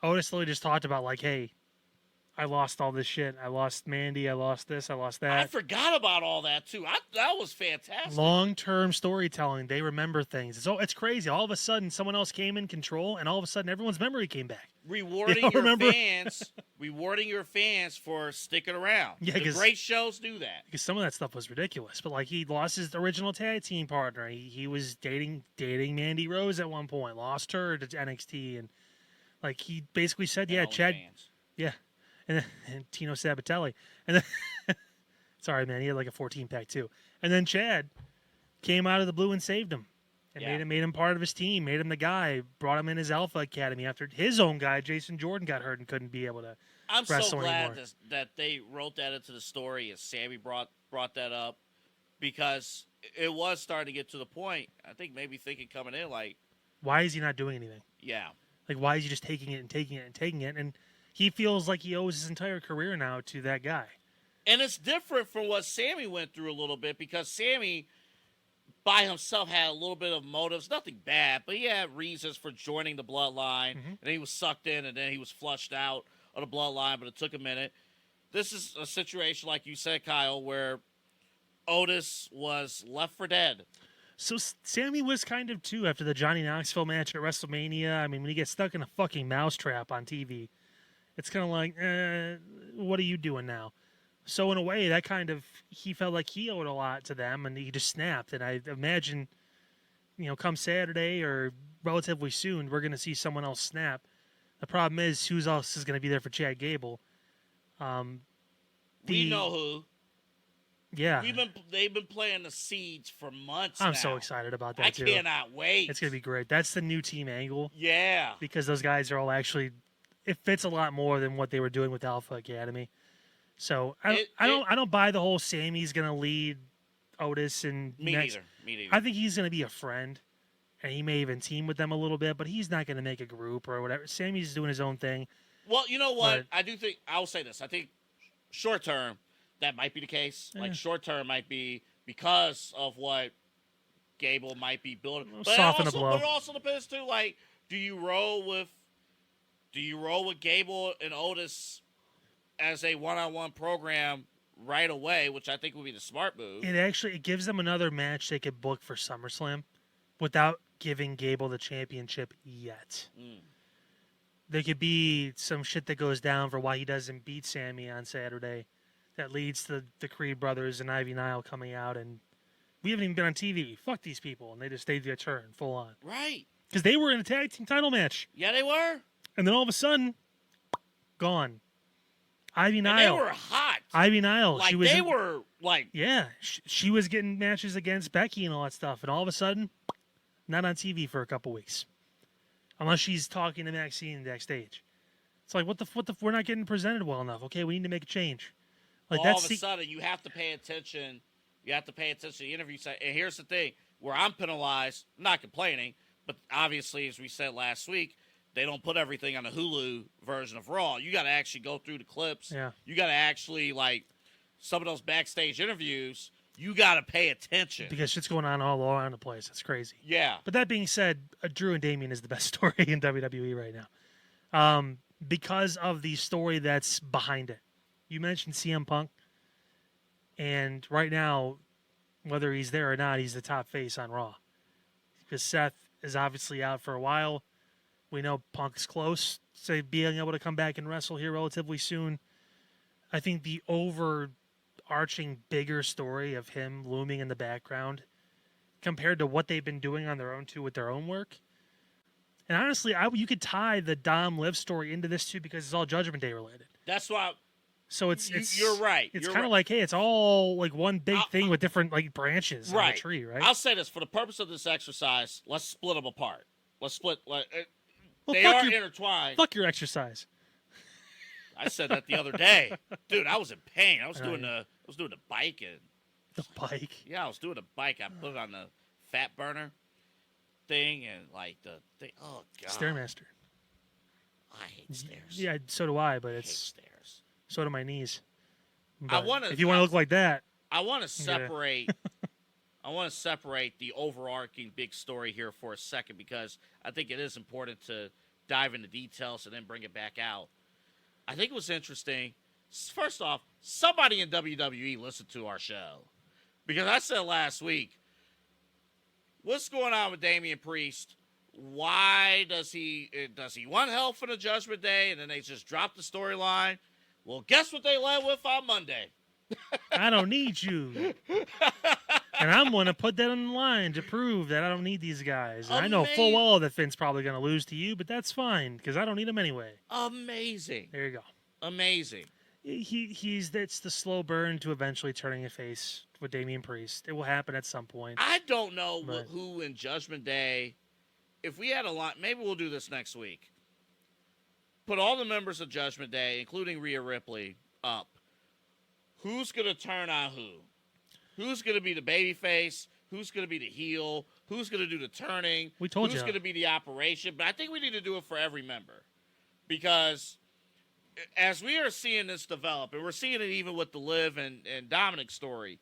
A: Otis literally just talked about like, hey, I lost all this shit. I lost Mandy. I lost this. I lost that.
B: I forgot about all that too. That was fantastic.
A: Long-term storytelling. They remember things. It's crazy. All of a sudden, someone else came in control, and all of a sudden, everyone's memory came back.
B: Rewarding your fans for sticking around.
A: Yeah,
B: the great shows do that.
A: Because some of that stuff was ridiculous. But like, he lost his original tag team partner. He was dating Mandy Rose at one point. Lost her to NXT, and like he basically said, "Yeah, Chad."
B: Fans.
A: Yeah. And Tino Sabatelli. And then, sorry, man, he had like a 14-pack too. And then Chad came out of the blue and saved him. And made him part of his team, made him the guy, brought him in his Alpha Academy after his own guy, Jason Jordan, got hurt and couldn't be able to wrestle
B: I'm so glad
A: anymore.
B: that they wrote that into the story as Sammy brought that up, because it was starting to get to the point, I think maybe thinking coming in like,
A: why is he not doing anything?
B: Yeah.
A: Like, why is he just taking it and taking it and taking it? And he feels like he owes his entire career now to that guy.
B: And it's different from what Sammy went through a little bit, because Sammy, by himself, had a little bit of motives. Nothing bad, but he had reasons for joining the Bloodline.
A: Mm-hmm.
B: And he was sucked in, and then he was flushed out of the Bloodline, but it took a minute. This is a situation, like you said, Kyle, where Otis was left for dead.
A: So Sammy was kind of, too, after the Johnny Knoxville match at WrestleMania. I mean, when you get stuck in a fucking mousetrap on TV, it's kind of like, what are you doing now? So in a way, that kind of, he felt like he owed a lot to them, and he just snapped. And I imagine, come Saturday or relatively soon, we're going to see someone else snap. The problem is, who else is going to be there for Chad Gable?
B: We know who.
A: Yeah.
B: They've been playing the seeds for months
A: I'm
B: now.
A: so excited about that, too.
B: I cannot wait.
A: It's going to be great. That's the new team angle.
B: Yeah.
A: Because those guys are all actually, it fits a lot more than what they were doing with Alpha Academy. So I don't buy the whole Sammy's going to lead Otis and
B: Me neither.
A: I think he's going to be a friend, and he may even team with them a little bit, but he's not going to make a group or whatever. Sammy's doing his own thing.
B: Well, you know what? I'll say this. I think short term, that might be the case. Yeah. Like, short term might be because of what Gable might be building.
A: Soften the blow.
B: But it also depends, too, like, do you roll with Gable and Otis as a one-on-one program right away, which I think would be the smart move?
A: It gives them another match they could book for SummerSlam without giving Gable the championship yet. There could be some shit that goes down for why he doesn't beat Sammy on Saturday that leads to the Creed brothers and Ivy Nile coming out, and we haven't even been on TV. Fuck these people, and they just stayed their turn full on.
B: Right.
A: Because they were in a tag team title match.
B: Yeah, they were.
A: And then all of a sudden, gone. Ivy Nile.
B: And they were hot.
A: Ivy Nile.
B: Like,
A: Yeah, she was getting matches against Becky and all that stuff, and all of a sudden, not on TV for a couple weeks. Unless she's talking to Maxine backstage. It's like, what the we're not getting presented well enough. Okay, we need to make a change. Like,
B: all of a sudden, you have to pay attention. You have to pay attention to the interview side. And here's the thing. Where I'm penalized, I'm not complaining, but obviously, as we said last week, they don't put everything on the Hulu version of Raw. You got to actually go through the clips.
A: Yeah.
B: You got to actually, like, some of those backstage interviews, you got to pay attention.
A: Because shit's going on all around the place. It's crazy.
B: Yeah.
A: But that being said, Drew and Damian is the best story in WWE right now. Because of the story that's behind it. You mentioned CM Punk. And right now, whether he's there or not, he's the top face on Raw. Because Seth is obviously out for a while. We know Punk's close to being able to come back and wrestle here relatively soon. I think the overarching bigger story of him looming in the background compared to what they've been doing on their own too with their own work. And honestly, you could tie the Dom Liv story into this too because it's all Judgment Day related.
B: That's why.
A: So
B: you're right.
A: It's kind of like, hey, it's all like one big thing with different like branches on the tree, right?
B: I'll say this for the purpose of this exercise. Let's split them apart. Let's split. They are intertwined.
A: Fuck your exercise.
B: I said that the other day, dude. I was in pain. I was doing the bike and
A: the bike.
B: Yeah, I was doing the bike. I put it on the fat burner thing and like the thing. Oh god,
A: Stairmaster.
B: I hate stairs.
A: Yeah, so do I. But
B: I
A: it's
B: hate stairs.
A: So do my knees.
B: But if
A: you want to look like that,
B: I want to separate. I want to separate the overarching big story here for a second because I think it is important to dive into details and then bring it back out. I think it was interesting. First off, somebody in WWE listened to our show because I said last week, what's going on with Damian Priest? Why does he want help for the Judgment Day? And then they just dropped the storyline. Well, guess what they led with on Monday?
A: I don't need you. And I'm going to put that on the line to prove that I don't need these guys. And I know full well that Finn's probably going to lose to you, but that's fine because I don't need him anyway.
B: Amazing.
A: There you go.
B: Amazing.
A: It's the slow burn to eventually turning a face with Damian Priest. It will happen at some point.
B: I don't know who in Judgment Day, if we had a lot, maybe we'll do this next week. Put all the members of Judgment Day, including Rhea Ripley, up. Who's going to turn on who? Who's going to be the babyface? Who's going to be the heel? Who's going to do the turning?
A: We told you.
B: Who's going to be the operation? But I think we need to do it for every member. Because as we are seeing this develop, and we're seeing it even with the Liv and Dominic story,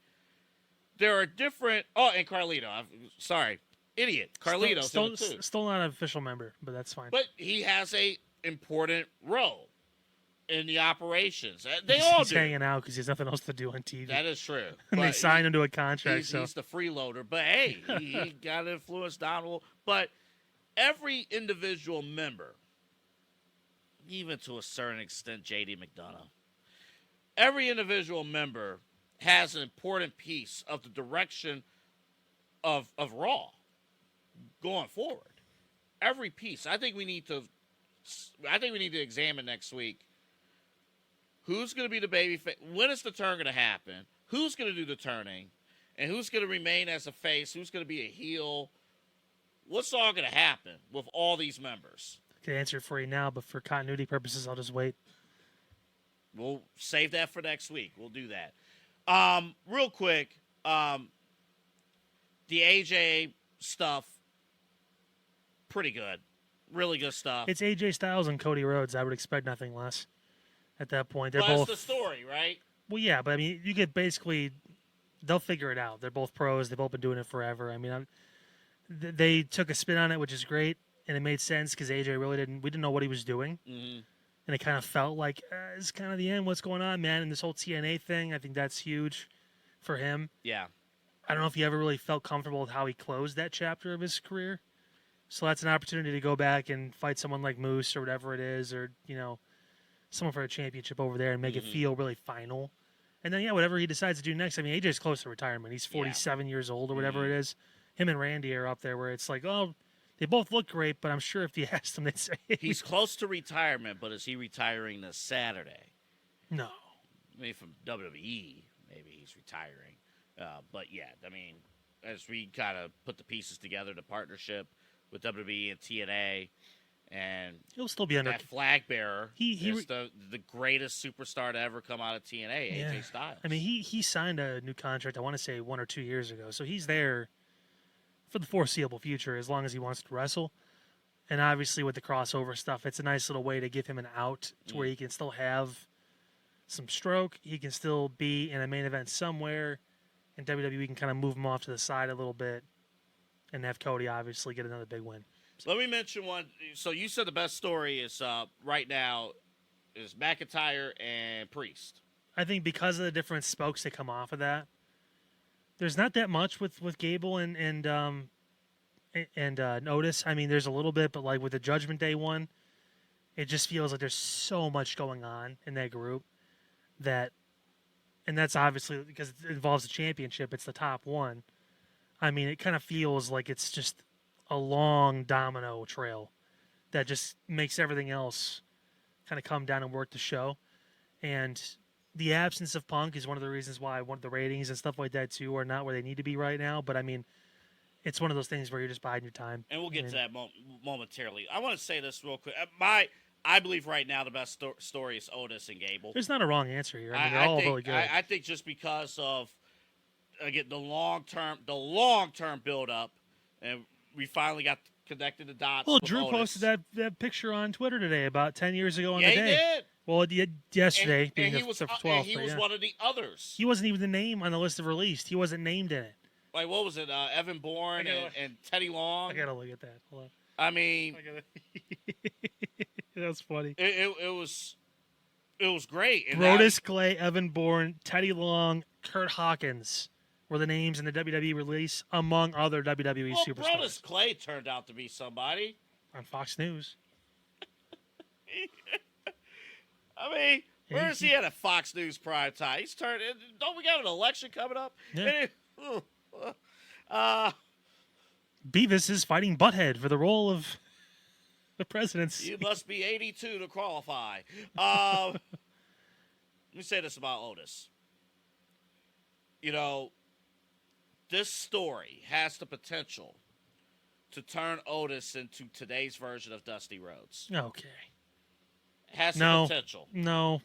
B: there are different... Oh, and Carlito. Sorry. Idiot. Carlito's
A: still not an official member, but that's fine.
B: But he has a important role in the operations.
A: He's hanging out because he has nothing else to do on TV.
B: That is true.
A: And they signed him to a contract.
B: He's the freeloader. But hey, he got influence down. But every individual member, even to a certain extent, JD McDonough, every individual member has an important piece of the direction of Raw going forward. Every piece. I think we need to examine next week who's going to be the babyface. When is the turn going to happen? Who's going to do the turning? And who's going to remain as a face? Who's going to be a heel? What's all going to happen with all these members?
A: I can answer it for you now, but for continuity purposes, I'll just wait.
B: We'll save that for next week. We'll do that. Real quick, the AJ stuff, pretty good. Really good stuff.
A: It's AJ Styles and Cody Rhodes. I would expect nothing less at that point. They're
B: both.
A: That's
B: the story, right?
A: Well, yeah, but I mean, you could basically, they'll figure it out. They're both pros. They've both been doing it forever. I mean, they took a spin on it, which is great, and it made sense because AJ we didn't know what he was doing.
B: Mm-hmm.
A: And it kind of felt like, it's kind of the end. What's going on, man? And this whole TNA thing, I think that's huge for him.
B: Yeah.
A: I don't know if he ever really felt comfortable with how he closed that chapter of his career. So that's an opportunity to go back and fight someone like Moose or whatever it is, or, someone for a championship over there and make it feel really final. And then, whatever he decides to do next. I mean, AJ's close to retirement. He's 47 years old or whatever it is. Him and Randy are up there where it's like, oh, they both look great, but I'm sure if you asked them, they'd say...
B: He's close to retirement, but is he retiring this Saturday?
A: No.
B: Maybe from WWE, maybe he's retiring. But, yeah, I mean, as we kind of put the pieces together, the partnership with WWE and TNA, and
A: he'll still be under
B: that flag bearer. He's the greatest superstar to ever come out of TNA, AJ Styles.
A: I mean, he signed a new contract, I want to say 1 or 2 years ago, so he's there for the foreseeable future as long as he wants to wrestle. And obviously with the crossover stuff, it's a nice little way to give him an out to where he can still have some stroke. He can still be in a main event somewhere, and WWE can kind of move him off to the side a little bit and have Cody obviously get another big win.
B: Let me mention one. So you said the best story is right now is McIntyre and Priest.
A: I think because of the different spokes that come off of that, there's not that much with Gable and and Otis. I mean, there's a little bit, but like with the Judgment Day one, it just feels like there's so much going on in that group and that's obviously because it involves the championship. It's the top one. I mean, it kind of feels like it's just a long domino trail that just makes everything else kind of come down and work the show. And the absence of Punk is one of the reasons why I want the ratings and stuff like that too are not where they need to be right now. But I mean, it's one of those things where you're just biding your time.
B: And we'll get to that momentarily. I want to say this real quick. I believe right now the best story is Otis and Gable.
A: There's not a wrong answer here. I mean, they're all really good.
B: I think just because of again the long term build up, and we finally got connected the dots.
A: Well,
B: with
A: Drew
B: Otis.
A: posted that picture on Twitter today about 10 years ago on
B: Yeah,
A: the day.
B: he did.
A: Well, it did yesterday,
B: And
A: being
B: he
A: the
B: was
A: 12th.
B: he was one of the others.
A: He wasn't even the name on the list of released. He wasn't named in it.
B: Like what was it? Evan Bourne and Teddy Long.
A: I gotta look at that. Hold on.
B: I mean,
A: That's funny.
B: It was great. And
A: Brodus Clay, Evan Bourne, Teddy Long, Kurt Hawkins were the names in the WWE release, among other WWE superstars.
B: Brodus Clay turned out to be somebody
A: On Fox News.
B: I mean, where is he at a Fox News prime time? He's turned. Don't we got an election coming up?
A: Yeah. Beavis is fighting Butthead for the role of the presidency.
B: You must be 82 to qualify. Let me say this about Otis. You know, this story has the potential to turn Otis into today's version of Dusty Rhodes.
A: Okay.
B: Has the potential.
A: No.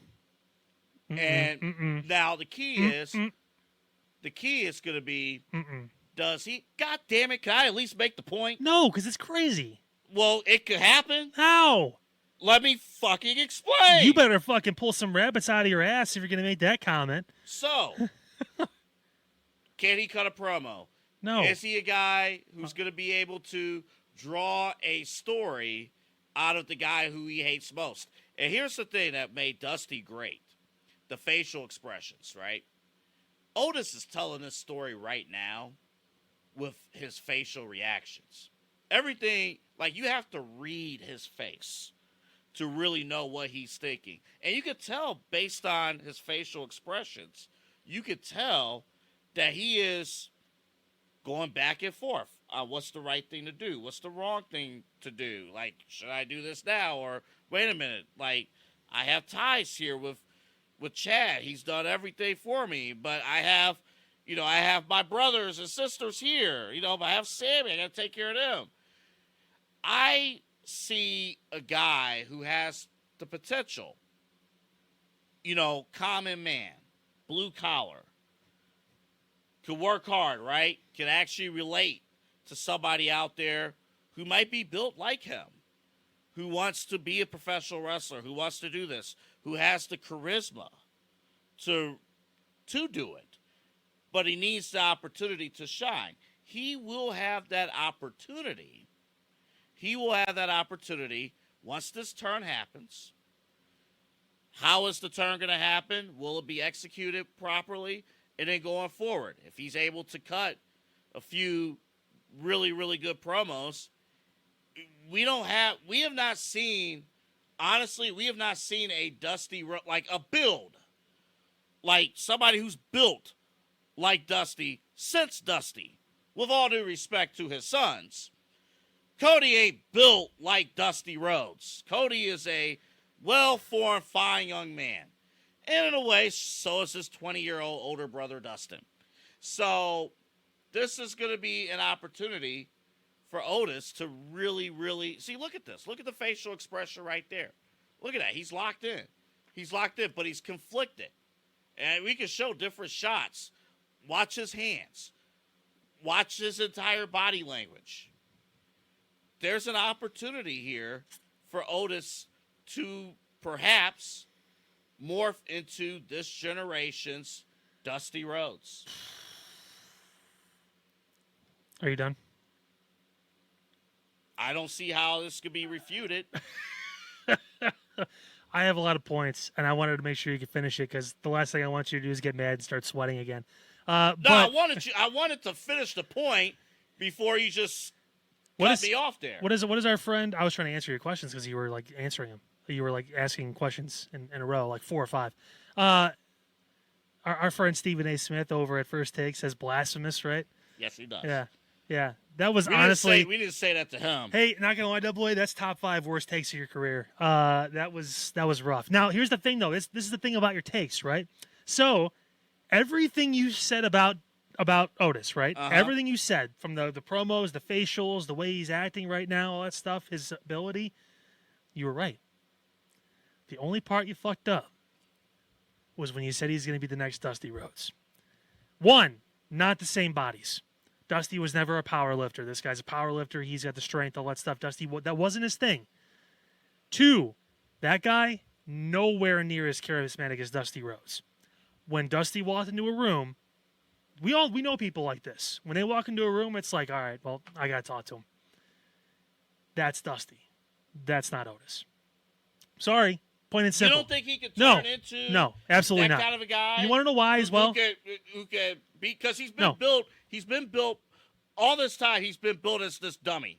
B: And now the key is going to be, does he? God damn it! Can I at least make the point?
A: No, because it's crazy.
B: Well, it could happen.
A: How?
B: Let me fucking explain.
A: You better fucking pull some rabbits out of your ass if you're going to make that comment.
B: So, can he cut a promo?
A: No.
B: Is he a guy who's going to be able to draw a story out of the guy who he hates most? And here's the thing that made Dusty great. The facial expressions, right? Otis is telling this story right now with his facial reactions. Everything, like you have to read his face to really know what he's thinking. And you could tell based on his facial expressions, you could tell that he is going back and forth. What's the right thing to do? What's the wrong thing to do? Like, should I do this now? Or wait a minute, like I have ties here with Chad. He's done everything for me, but I have my brothers and sisters here. But I have Sammy. I got to take care of them. I see a guy who has the potential, common man, blue collar, could work hard, right? Can actually relate to somebody out there who might be built like him, who wants to be a professional wrestler, who wants to do this, who has the charisma to do it. But he needs the opportunity to shine. He will have that opportunity. He will have that opportunity once this turn happens. How is the turn going to happen? Will it be executed properly? And then going forward, if he's able to cut a few really, really good promos, we have not seen a Dusty, like a build, like somebody who's built like Dusty since Dusty. With all due respect to his sons, Cody ain't built like Dusty Rhodes. Cody is a well-formed, fine young man. And in a way, so is his 20-year-old older brother, Dustin. So this is going to be an opportunity for Otis to really, really... See, look at this. Look at the facial expression right there. Look at that. He's locked in. He's locked in, but he's conflicted. And we can show different shots. Watch his hands. Watch his entire body language. There's an opportunity here for Otis to perhaps morph into this generation's Dusty Rhodes.
A: Are you done?
B: I don't see how this could be refuted.
A: I have a lot of points, and I wanted to make sure you could finish it because the last thing I want you to do is get mad and start sweating again.
B: I wanted to finish the point before you just cut me off there.
A: What is our friend? I was trying to answer your questions because you were like answering them. You were like asking questions in a row, like 4 or 5. Our friend Stephen A. Smith over at First Take says blasphemous, right?
B: Yes, he does.
A: Yeah. That was
B: we
A: honestly.
B: We need to say that to him.
A: Hey, not gonna lie, Double A, that's top 5 worst takes of your career. That was rough. Now, here's the thing, though. This is the thing about your takes, right? So, everything you said about Otis, right?
B: Uh-huh.
A: Everything you said, from the promos, the facials, the way he's acting right now, all that stuff, his ability, you were right. The only part you fucked up was when you said he's going to be the next Dusty Rhodes. 1, not the same bodies. Dusty was never a power lifter. This guy's a power lifter. He's got the strength, all that stuff. Dusty, that wasn't his thing. 2, that guy, nowhere near as charismatic as Dusty Rhodes. When Dusty walked into a room, we know people like this. When they walk into a room, it's like, all right, well, I got to talk to him. That's Dusty. That's not Otis. Sorry. Plain and simple.
B: You don't think he could turn into
A: no, absolutely
B: that
A: not.
B: kind of a guy?
A: You want to know why as well?
B: Who could be, because he's been built. He's been built all this time. He's been built as this dummy.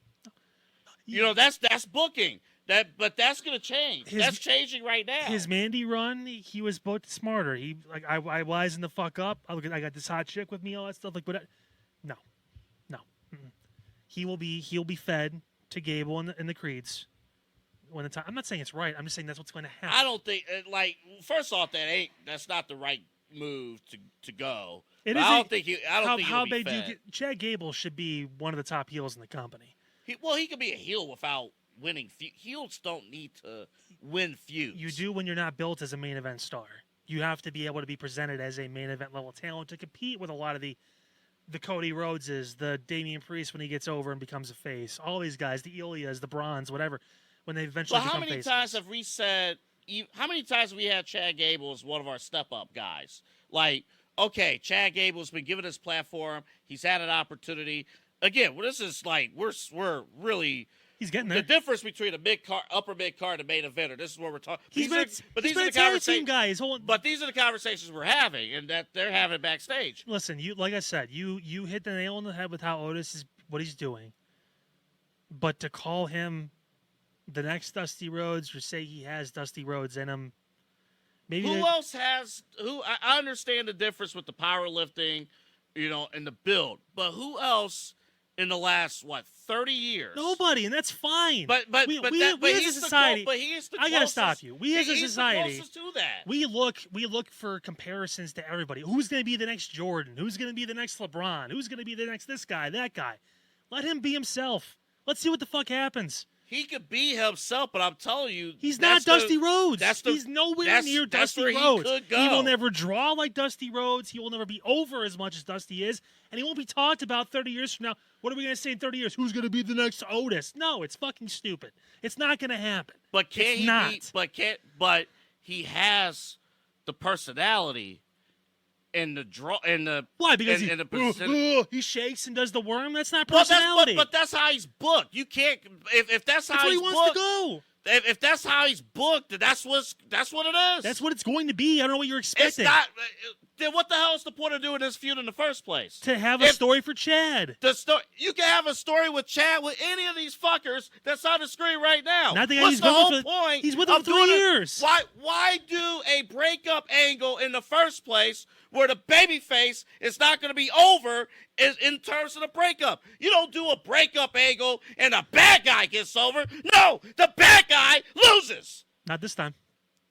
B: You know, that's booking. But that's going to change. That's changing right now.
A: His Mandy run, he was both smarter. He like I wising the fuck up. I got this hot chick with me, all that stuff. Like, but no. Mm-mm. He'll be fed to Gable and the Creeds. When the time, I'm not saying it's right. I'm just saying that's what's going to happen.
B: I don't think first off that's not the right move to go. I don't think he'll be fed.
A: Chad Gable should be one of the top heels in the company.
B: He could be a heel without winning. Heels don't need to win feuds.
A: You do when you're not built as a main event star. You have to be able to be presented as a main event level talent to compete with a lot of the Cody Rhodeses, the Damian Priest when he gets over and becomes a face. All these guys, the Ilias, the Bronze, whatever. When they eventually become faces.
B: How many times have we had Chad Gable as one of our step-up guys? Like, okay, Chad Gable's been given his platform. He's had an opportunity. Again, this is like, we're really...
A: He's getting there.
B: The difference between a upper mid card and main eventer. This is what we're talking.
A: These are the conversations.
B: But these are the conversations we're having, and that they're having backstage.
A: Listen, like I said, you hit the nail on the head with how Otis is what he's doing. But to call him the next Dusty Rhodes, or say he has Dusty Rhodes in him, maybe
B: who else has? I understand the difference with the powerlifting, and the build, but who else in the last 30 years?
A: Nobody, and that's fine.
B: But we as a society,
A: I gotta stop you. We as a society,
B: to that.
A: We look for comparisons to everybody. Who's going to be the next Jordan? Who's going to be the next LeBron? Who's going to be the next this guy, that guy? Let him be himself. Let's see what the fuck happens.
B: He could be himself, but I'm telling you,
A: he's not Dusty Rhodes. He's nowhere near Dusty Rhodes. He will never draw like Dusty Rhodes. He will never be over as much as Dusty is, and he won't be talked about 30 years from now. What are we going to say in 30 years? Who's going to be the next Otis? No, it's fucking stupid. It's not going to happen.
B: But he has the personality. And the draw and the
A: why? Because he shakes and does the worm. That's not personality.
B: But that's how he's booked. You can't if that's how
A: he
B: wants
A: booked, to go.
B: If that's how he's booked, that's what it is.
A: That's what it's going to be. I don't know what you're expecting.
B: It's not. Then what the hell is the point of doing this feud in the first place?
A: To have a story for Chad.
B: You can have a story with Chad with any of these fuckers that's on the screen right now.
A: What's the whole point? He's with him for 3 years.
B: Why do a breakup angle in the first place where the babyface is not going to be over in terms of the breakup? You don't do a breakup angle and the bad guy gets over. No, the bad guy loses.
A: Not this time.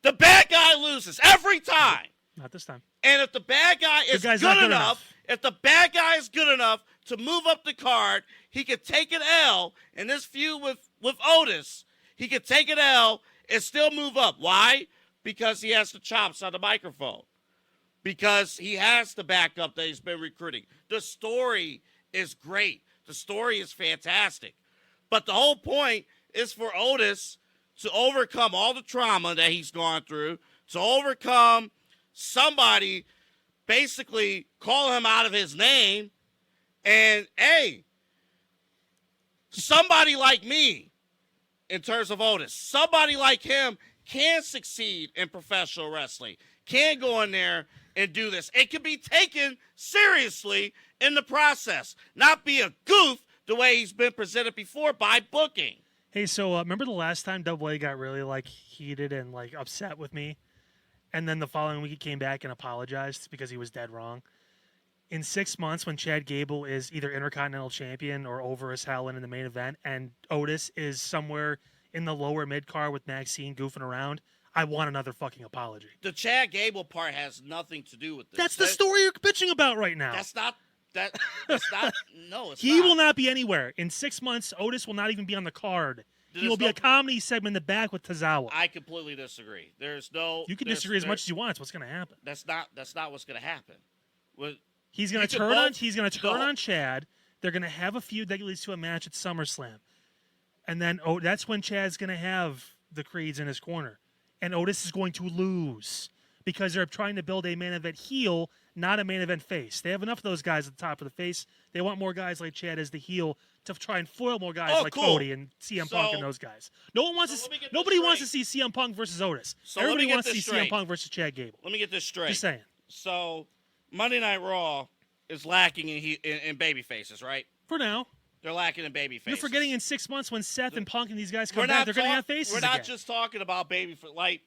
B: The bad guy loses every time.
A: Not this time.
B: And if the bad guy is good enough, if the bad guy is good enough to move up the card, he could take an L in this feud with Otis. He could take an L and still move up. Why? Because he has the chops on the microphone. Because he has the backup that he's been recruiting. The story is great. The story is fantastic. But the whole point is for Otis to overcome all the trauma that he's gone through, to overcome somebody basically call him out of his name, and, hey, somebody like me, in terms of Otis, somebody like him can succeed in professional wrestling, can go in there and do this. It can be taken seriously in the process, not be a goof the way he's been presented before by booking.
A: Hey, so remember the last time Double A got really like heated and like upset with me, and then the following week he came back and apologized because he was dead wrong. In 6 months, when Chad Gable is either Intercontinental Champion or over as hell in the main event, and Otis is somewhere in the lower mid card with Maxine goofing around, I want another fucking apology.
B: The Chad Gable part has nothing to do with this.
A: That's the story you're bitching about right now.
B: That's not. That's not. No, it's
A: He
B: not.
A: will not be anywhere. In 6 months, Otis will not even be on the card. He will be a comedy segment in the back with Tozawa.
B: I completely disagree. There's no.
A: You can disagree as much as you want. It's what's going to happen.
B: That's not what's going to happen.
A: He's going to turn on. He's going to turn on Chad. They're going to have a feud that leads to a match at SummerSlam, and then that's when Chad's going to have the Creeds in his corner, and Otis is going to lose because they're trying to build a main event heel, not a main event face. They have enough of those guys at the top of the face. They want more guys like Chad as the heel to try and foil more guys like Cody and CM Punk and those guys. No one wants to. Nobody wants to see CM Punk versus Otis.
B: So
A: everybody wants to see CM Punk versus Chad Gable.
B: Let me get this straight.
A: Just saying.
B: So Monday Night Raw is lacking in baby faces, right?
A: For now.
B: They're lacking in baby faces.
A: You're forgetting in 6 months when Seth and Punk and these guys come back, they're going to have faces
B: We're not just talking about baby like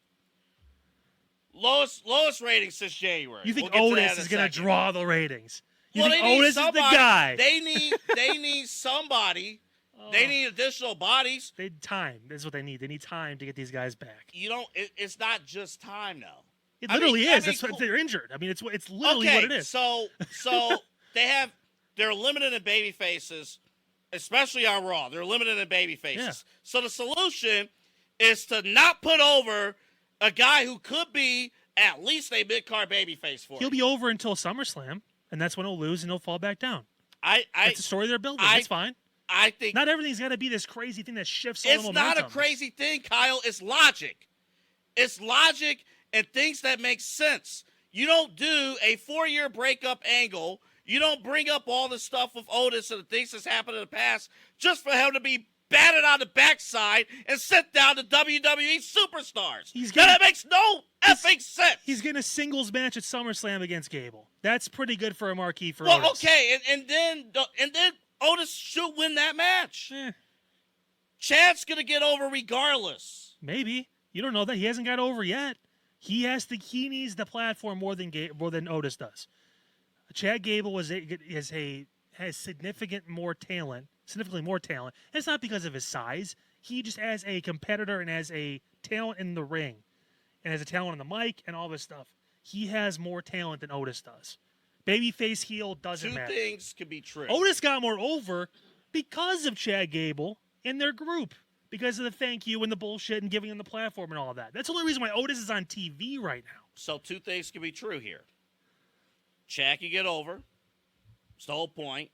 B: lowest ratings since January.
A: You think Otis is going to draw the ratings? You think
B: they
A: Otis is the guy?
B: They need somebody. They need additional bodies.
A: They need time. That's what they need. They need time to get these guys back.
B: You don't. It's not just time, though.
A: It literally is. That's what they're injured. I mean, it's literally what it is.
B: So they're limited in baby faces, especially on Raw. They're limited in baby faces.
A: Yeah.
B: So the solution is to not put over a guy who could be at least a mid-card baby face for
A: He'll be over until SummerSlam, and that's when he'll lose and he'll fall back down. That's the story they're building. That's fine.
B: I think
A: not everything's got to be this crazy thing that shifts all the momentum.
B: It's not a crazy thing, Kyle. It's logic. It's logic and things that make sense. You don't do a 4-year breakup angle. You don't bring up all the stuff with Otis and the things that's happened in the past just for him to be batted on the backside and sent down to WWE superstars. That makes no effing sense.
A: He's getting a singles match at SummerSlam against Gable. That's pretty good for a marquee for
B: Otis.
A: Okay,
B: and then Otis should win that match. Chad's gonna get over regardless.
A: Maybe. You don't know that. He hasn't got over yet. He needs the platform more than Otis does. Chad Gable has significantly more talent. And it's not because of his size. He just as a competitor and as a talent in the ring and as a talent on the mic and all this stuff, he has more talent than Otis does. Babyface heel doesn't matter.
B: Two things can be true.
A: Otis got more over because of Chad Gable and their group. Because of the thank you and the bullshit and giving him the platform and all of that. That's the only reason why Otis is on TV right now.
B: So two things can be true here. Chad can get over. It's the whole point.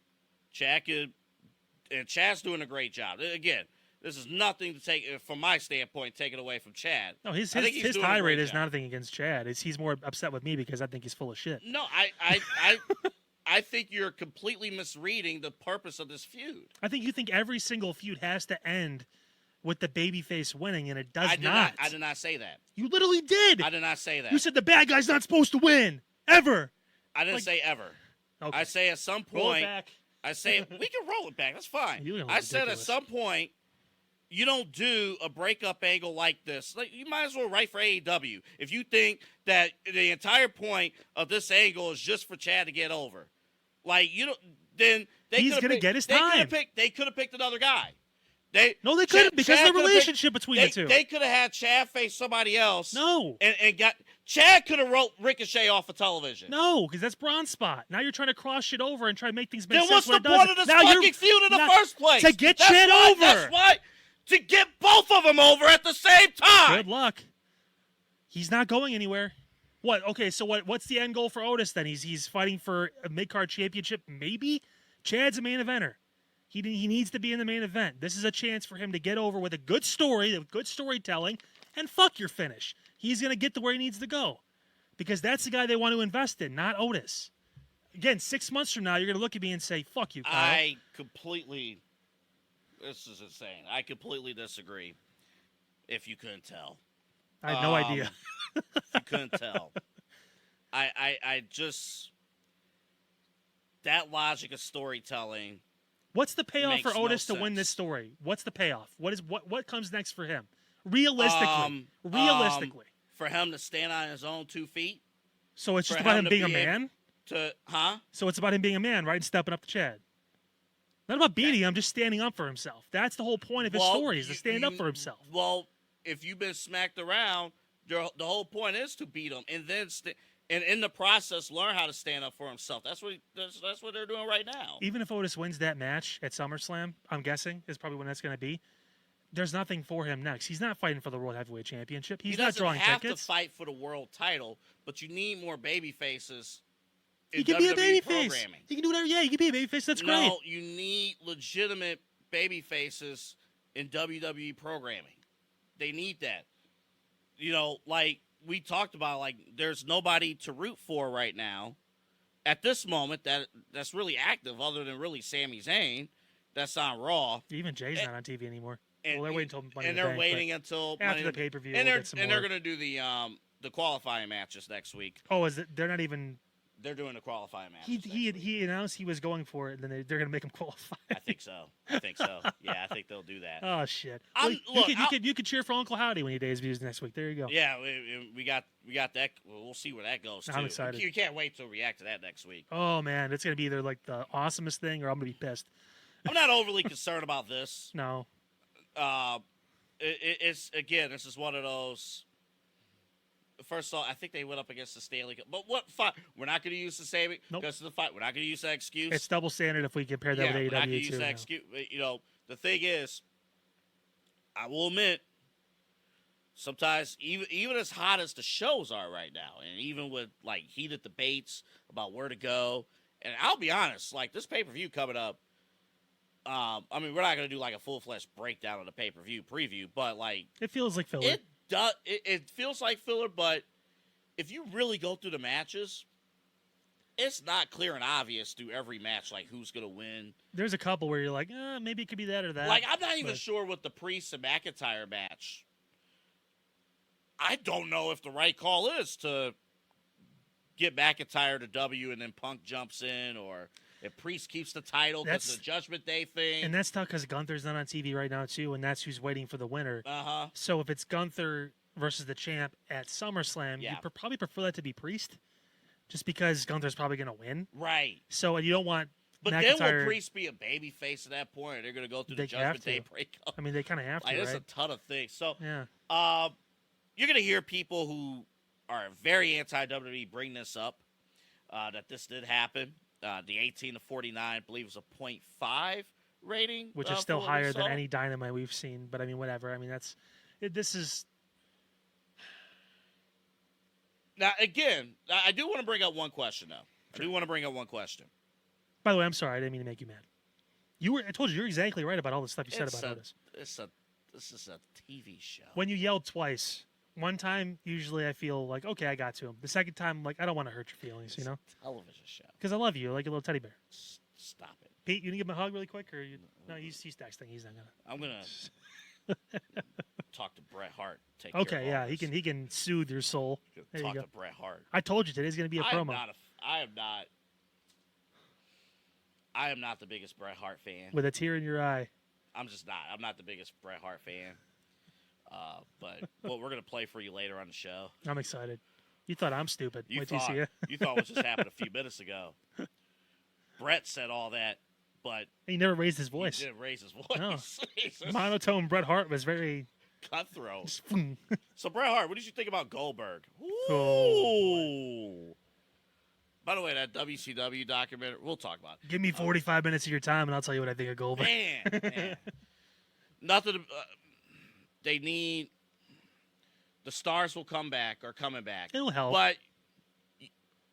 B: Chad's doing a great job. Again, this is nothing to take, from my standpoint, take it away from Chad.
A: No, his high rate is nothing against Chad. He's more upset with me because I think he's full of shit.
B: No, I think you're completely misreading the purpose of this feud.
A: I think you think every single feud has to end with the babyface winning, and it does not.
B: I did not say that.
A: You literally did.
B: I did not say that.
A: You said the bad guy's not supposed to win ever.
B: I didn't say ever. Okay. I say at some point.
A: Roll it back.
B: I say we can roll it back. That's fine. I said at some point you don't do a breakup angle like this. Like you might as well write for AEW if you think that the entire point of this angle is just for Chad to get over. Like you don't. Then
A: he's gonna get his time.
B: They could have picked another guy.
A: They couldn't because of the relationship between the two.
B: They could have had Chad face somebody else.
A: No,
B: and got Chad could have wrote Ricochet off of television.
A: No, because that's Braun's spot. Now you're trying to cross shit over and try to make things make
B: sense.
A: Then what's
B: the point of this fucking feud in the first place?
A: To get Chad over.
B: That's why to get both of them over at the same time.
A: Good luck. He's not going anywhere. What? Okay, so what's the end goal for Otis then? He's fighting for a mid-card championship, maybe? Chad's a main eventer. He needs to be in the main event. This is a chance for him to get over with a good story, with good storytelling, and fuck your finish. He's going to get to where he needs to go because that's the guy they want to invest in, not Otis. Again, 6 months from now, you're going to look at me and say, fuck you, Kyle.
B: This is insane. I completely disagree, if you couldn't tell.
A: I had no idea.
B: If you couldn't tell. I just, that logic of storytelling.
A: What's the payoff for
B: makes no
A: Otis to win this
B: sense.
A: story? What's the payoff? What comes next for him? Realistically.
B: For him to stand on his own 2 feet.
A: So it's
B: for
A: just about
B: him
A: him
B: to
A: being a
B: be able
A: man? So it's about him being a man, right? And stepping up to Chad. Not about beating him, just standing up for himself. That's the whole point of his story, is to stand up for himself.
B: Well, if you've been smacked around, the whole point is to beat him, and then and in the process, learn how to stand up for himself. That's what they're doing right now.
A: Even if Otis wins that match at SummerSlam, I'm guessing is probably when that's going to be. There's nothing for him next. He's not fighting for the World Heavyweight Championship. He's not drawing
B: tickets.
A: tickets.
B: To fight for the world title, but you need more baby faces.
A: He can be a baby face.
B: Programming.
A: He can do whatever. Yeah, he can be a baby face. That's great.
B: No, you need legitimate baby faces in WWE programming. They need that. Like we talked about, like there's nobody to root for right now at this moment that's really active other than really Sami Zayn. That's on Raw.
A: Even Jay's not on TV anymore.
B: And,
A: they're waiting until Money in the
B: they're
A: Bank,
B: waiting until
A: after the pay-per-view.
B: And
A: we'll
B: they're going to do the qualifying matches next week.
A: Oh, is it? They're not even.
B: They're doing the qualifying matches.
A: He announced he was going for it, and then they're going to make him qualify.
B: I think so. Yeah, I think they'll do that.
A: Oh shit!
B: Well,
A: you could cheer for Uncle Howdy when he debuts next week. There you go.
B: Yeah, we got that. We'll see where that goes.
A: I'm excited.
B: You can't wait to react to that next week.
A: Oh man, it's going to be either like the awesomest thing, or I'm going to be pissed.
B: I'm not overly concerned about this.
A: No.
B: It's again, this is one of those. First of all, I think they went up against the Stanley Cup. But what fight? We're not going to use the same because of the fight. We're not going to use that excuse.
A: It's double standard if we compare that with AEW.
B: We're not going to use that excuse. The thing is, I will admit, sometimes even as hot as the shows are right now, and even with like heated debates about where to go, and I'll be honest, like this pay-per-view coming up. I mean, we're not going to do like a full-fledged breakdown of the pay-per-view preview, but like
A: it feels like filler.
B: It feels like filler, but if you really go through the matches, it's not clear and obvious through every match like who's going to win.
A: There's a couple where you're like, maybe it could be that or that.
B: Like I'm not even sure with the Priest and McIntyre match. I don't know if the right call is to get McIntyre to W and then Punk jumps in, or if Priest keeps the title because of the Judgment Day thing.
A: And that's tough because Gunther's not on TV right now, too, and that's who's waiting for the winner.
B: Uh-huh.
A: So if it's Gunther versus the champ at SummerSlam, you probably prefer that to be Priest, just because Gunther's probably going to win.
B: Right.
A: So, and you don't want
B: But
A: McIntyre,
B: then will Priest be a babyface at that point, or they're going to go through the Judgment Day breakup?
A: I mean, they kind of have to,
B: There's
A: right?
B: a ton of things. So,
A: yeah.
B: You're going to hear people who are very anti-WWE bring this up, that this did happen. The 18 to 49, I believe, was a 0.5 rating,
A: which is still higher than any Dynamite we've seen. But I mean, whatever. I mean, this is.
B: Now, again, I do want to bring up one question, though. Sure. I do want to bring up one question.
A: By the way, I'm sorry. I didn't mean to make you mad. I told you, you're exactly right about all the stuff you said about Otis.
B: This is a TV show.
A: When you yelled twice. One time, usually I feel like, okay, I got to him. The second time, like, I don't want to hurt your feelings,
B: it's a television show.
A: Because I love you, like a little teddy bear.
B: Stop it.
A: Pete, you gonna give him a hug really quick? No, he's texting. He's not going to.
B: I'm going to talk to Bret Hart.
A: Okay, yeah, he can soothe your soul. There
B: talk
A: you go.
B: to Bret Hart.
A: I told you today's going to be a promo.
B: I am not the biggest Bret Hart fan.
A: With a tear in your eye.
B: I'm just not. I'm not the biggest Bret Hart fan. But what we're going to play for you later on the show.
A: I'm excited. You thought I'm stupid.
B: You thought what just happened a few minutes ago. Bret said all that, but
A: he never raised his voice.
B: He didn't raise his voice.
A: No. Monotone Bret Hart was very
B: cutthroat. So Bret Hart, what did you think about Goldberg? Ooh.
A: Oh.
B: By the way, that WCW documentary, we'll talk about it.
A: Give me 45 minutes of your time, and I'll tell you what I think of Goldberg.
B: Man. Nothing. They need the stars will come back or coming back.
A: It'll help.
B: But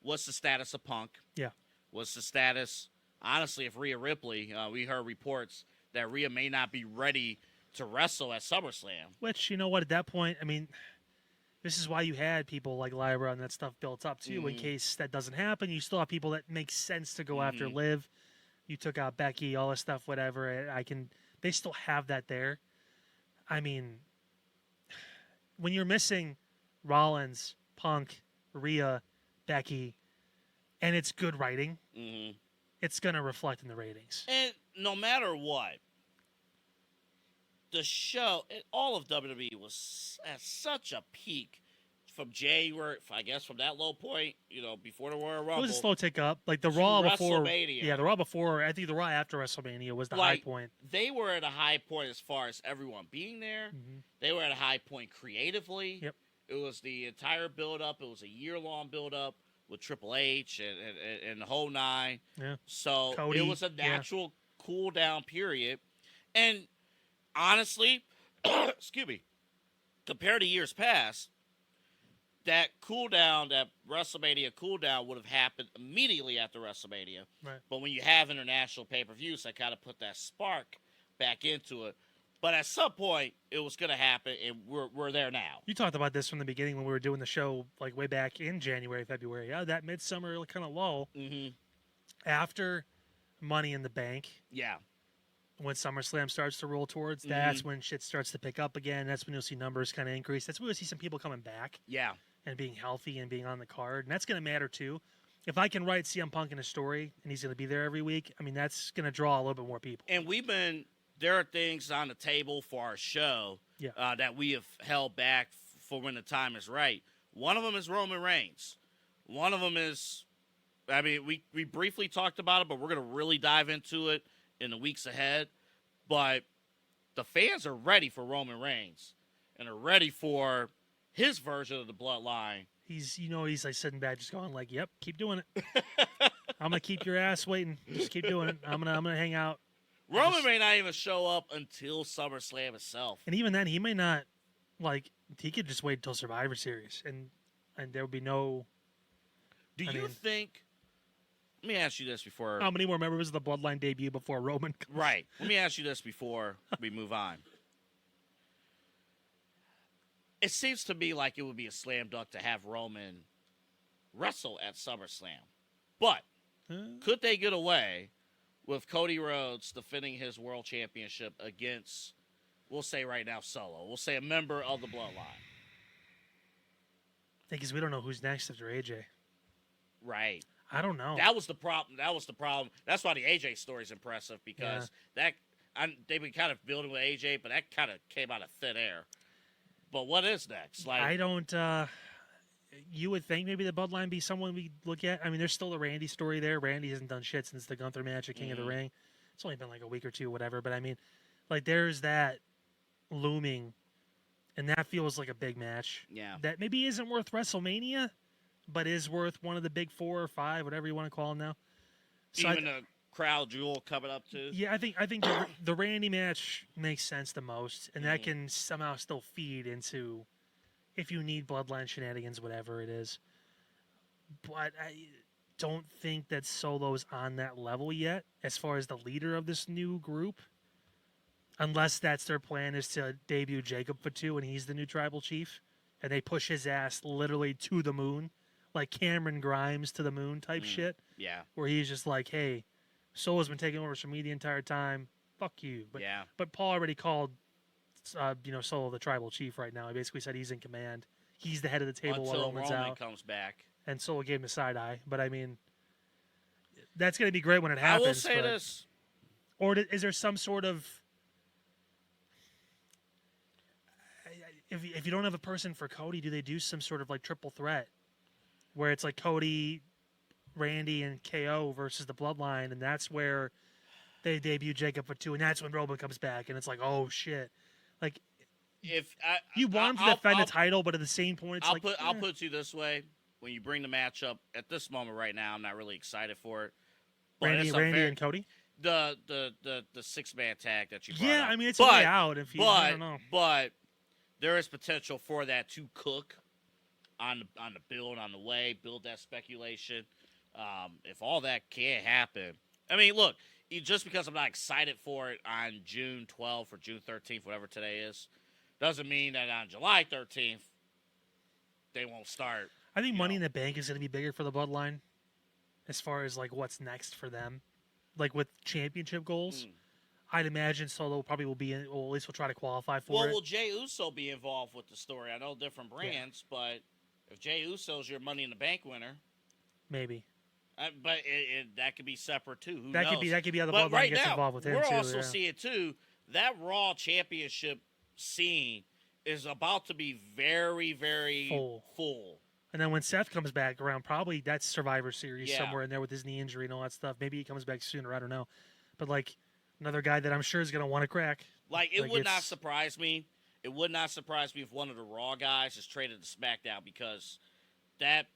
B: what's the status of Punk?
A: Yeah.
B: What's the status? Honestly, if Rhea Ripley, we heard reports that Rhea may not be ready to wrestle at SummerSlam.
A: Which, you know what, at that point, I mean, this is why you had people like Lyra and that stuff built up, too, in case that doesn't happen. You still have people that make sense to go after Liv. You took out Becky, all this stuff, whatever. They still have that there. I mean, when you're missing Rollins, Punk, Rhea, Becky, and it's good writing, it's going to reflect in the ratings.
B: And no matter what, the show, all of WWE was at such a peak from January, I guess, from that low point, before the Royal Rumble.
A: It was a slow tick up. Like the
B: to
A: Raw before.
B: WrestleMania.
A: Yeah, the Raw before. I think the Raw after WrestleMania was the high point.
B: They were at a high point as far as everyone being there.
A: Mm-hmm.
B: They were at a high point creatively.
A: Yep.
B: It was the entire build-up. It was a year-long build-up with Triple H and the whole nine.
A: Yeah.
B: So
A: Cody,
B: it was a natural cool-down period. And honestly, excuse me, compared to years past, that cool-down, that WrestleMania cool-down would have happened immediately after WrestleMania.
A: Right.
B: But when you have international pay-per-views, that kind of put that spark back into it. But at some point, it was going to happen, and we're there now.
A: You talked about this from the beginning when we were doing the show, like way back in January, February. Yeah, that midsummer kind of lull.
B: Mm-hmm.
A: After Money in the Bank.
B: Yeah.
A: When SummerSlam starts to roll towards, that's when shit starts to pick up again. That's when you'll see numbers kind of increase. That's when you'll see some people coming back.
B: Yeah.
A: And being healthy and being on the card. And that's going to matter, too. If I can write CM Punk in a story and he's going to be there every week, I mean, that's going to draw a little bit more people.
B: And there are things on the table for our show that we have held back for when the time is right. One of them is Roman Reigns. One of them is, I mean, we briefly talked about it, but we're going to really dive into it in the weeks ahead. But the fans are ready for Roman Reigns and are ready for his version of the bloodline.
A: He's like sitting back just going like, yep, keep doing it. I'm going to keep your ass waiting. Just keep doing it. I'm going to hang out.
B: Roman may not even show up until SummerSlam itself.
A: And even then, he may not, he could just wait until Survivor Series. And there would be no...
B: Do you think... Let me ask you this before...
A: How many more members of the Bloodline debut before Roman comes?
B: Right. Let me ask you this before we move on. It seems to me like it would be a slam dunk to have Roman wrestle at SummerSlam. But could they get away with Cody Rhodes defending his world championship against, we'll say right now, Solo? We'll say a member of the Bloodline.
A: Because we don't know who's next after AJ.
B: Right.
A: I don't know.
B: That was the problem. That's why the AJ story is impressive, because they've been kind of building with AJ, but that kind of came out of thin air. But what is next?
A: I don't. You would think maybe the Bloodline be someone we look at. I mean, there's still the Randy story there. Randy hasn't done shit since the Gunther match at King of the Ring. It's only been like a week or two, whatever. But I mean, there's that looming, and that feels like a big match.
B: Yeah.
A: That maybe isn't worth WrestleMania, but is worth one of the big 4 or 5, whatever you want to call them now. So
B: even a crowd jewel coming up too.
A: Yeah, I think the Randy match makes sense the most, and that can somehow still feed into if you need Bloodline shenanigans, whatever it is. But I don't think that Solo's on that level yet as far as the leader of this new group. Unless that's their plan, is to debut Jacob Fatu and he's the new tribal chief, and they push his ass literally to the moon, like Cameron Grimes to the moon type shit.
B: Yeah.
A: Where he's just like, hey, Solo's been taking orders from me the entire time. Fuck you. But Paul already called, Solo the tribal chief right now. He basically said he's in command. He's the head of the table
B: until
A: while Roman's out.
B: comes back.
A: And Solo gave him a side eye. But I mean, that's going to be great when it happens.
B: I will say this.
A: Or is there some sort of... If you don't have a person for Cody, do they do some sort of triple threat where it's like Cody, Randy, and KO versus the Bloodline, and that's where they debut Jacob Fatu, and that's when Roman comes back, and it's like, oh shit, you want him to defend the title, but at the same point, it's
B: I'll put it to you this way: when you bring the match up at this moment right now, I'm not really excited for it. But
A: Randy and Cody,
B: the 6-man tag that you brought up.
A: I mean it's a way out if you. I don't know.
B: But there is potential for that to cook on the build, on the way, build that speculation. If all that can happen, I mean, look, just because I'm not excited for it on June 12th or June 13th, whatever today is, doesn't mean that on July 13th they won't start.
A: I think Money in the Bank is going to be bigger for the Bloodline as far as what's next for them, with championship goals. I'd imagine Solo probably will be in, or at least will try to qualify for it.
B: Well, will Jey Uso be involved with the story? I know different brands, but if Jey Uso's your Money in the Bank winner,
A: maybe.
B: But that could be separate too. Who
A: that
B: knows?
A: could be how the
B: But
A: bloodline
B: right
A: gets
B: now,
A: involved with him
B: we're
A: too.
B: also
A: Yeah.
B: seeing too that Raw Championship scene is about to be very, very full.
A: And then when Seth comes back around, probably that's Survivor Series
B: Yeah.
A: somewhere in there with his knee injury and all that stuff. Maybe he comes back sooner. I don't know. But like another guy that I'm sure is going to want to crack.
B: Like it would not surprise me. It would not surprise me if one of the Raw guys is traded to SmackDown because that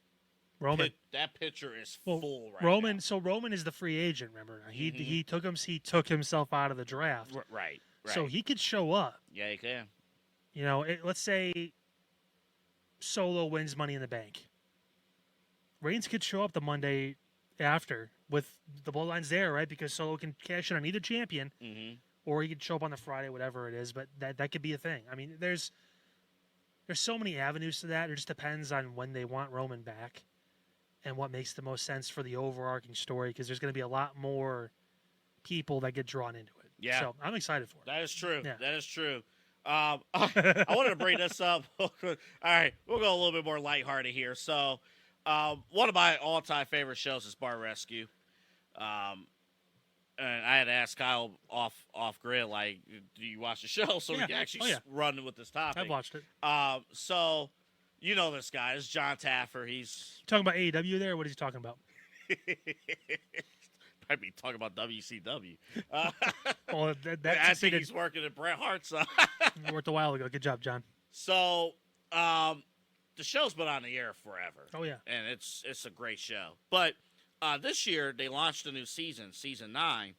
B: that picture is full right now.
A: So Roman is the free agent. Remember, he took himself out of the draft.
B: Right.
A: So he could show up.
B: Yeah, he can.
A: You know, let's say Solo wins Money in the Bank. Reigns could show up the Monday after with the bloodlines there, right? Because Solo can cash in on either champion, or he could show up on the Friday, whatever it is. But that could be a thing. I mean, there's so many avenues to that. It just depends on when they want Roman back and what makes the most sense for the overarching story. Because there's going to be a lot more people that get drawn into it.
B: Yeah.
A: So I'm excited for it.
B: That is true.
A: Yeah.
B: That is true. I wanted to bring this up. All right, we'll go a little bit more lighthearted here. So, one of my all-time favorite shows is Bar Rescue. And I had to ask Kyle off grid, like, do you watch the show? So we can actually run with this topic.
A: I've watched it.
B: So, you know this guy. This is John Taffer. He's
A: talking about AEW there? What is he talking about?
B: Might be talking about WCW.
A: Well,
B: I think he's working at Bret Hart's.
A: Worked a while ago. Good job, John.
B: So, the show's been on the air forever.
A: Oh yeah,
B: and it's a great show. But this year they launched a new season 9,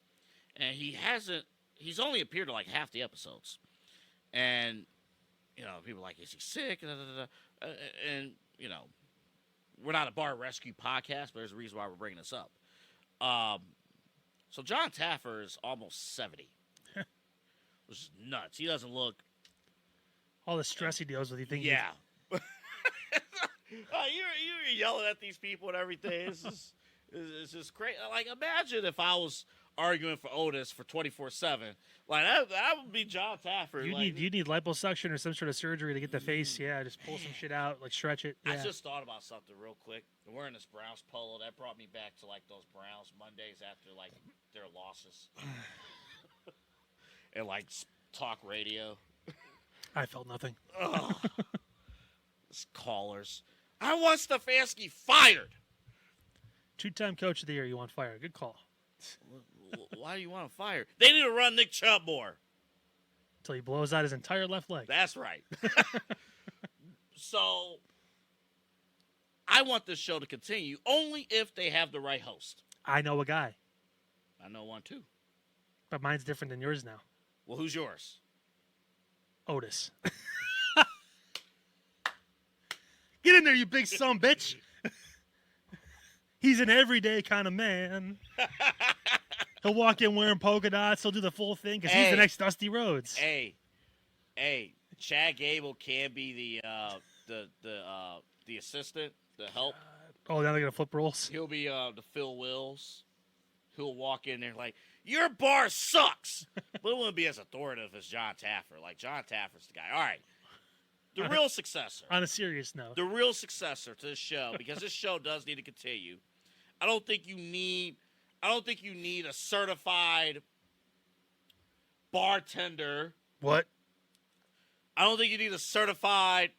B: and he's only appeared to like half the episodes. And you know, people are like, is he sick? And you know, we're not a Bar Rescue podcast, but there's a reason why we're bringing this up. So John Taffer is almost 70, which is nuts. He doesn't look
A: all the stress he deals with. You think?
B: Yeah. You're yelling at these people and everything. It's just crazy. Like, imagine if I was arguing for Otis for 24/7. Like that would be John Taffer.
A: You need liposuction or some sort of surgery to get the face. Yeah, just pull some shit out, like stretch it. Yeah.
B: I just thought about something real quick. I'm wearing this Browns polo. That brought me back to like those Browns Mondays after like their losses, and like talk radio.
A: I felt nothing.
B: Callers. I want Stefanski fired.
A: 2-time coach of the year. You want fired? Good call.
B: Why do you want him fired? They need to run Nick Chubb more.
A: Until he blows out his entire left leg.
B: That's right. So, I want this show to continue only if they have the right host.
A: I know a guy.
B: I know one too.
A: But mine's different than yours now.
B: Well, who's yours?
A: Otis. Get in there, you big son of a bitch. He's an everyday kind of man. He'll walk in wearing polka dots. He'll do the full thing because he's the next Dusty Rhodes.
B: Hey, Chad Gable can be the assistant, the help.
A: Oh, now they're gonna flip roles.
B: He'll be the Phil Wills. He'll walk in there like, your bar sucks, but it wouldn't be as authoritative as John Taffer. Like John Taffer's the guy. All right. The real successor.
A: On a serious note.
B: The real successor to this show, because this show does need to continue. I don't think you need a certified bartender.
A: What?
B: I don't think you need a certified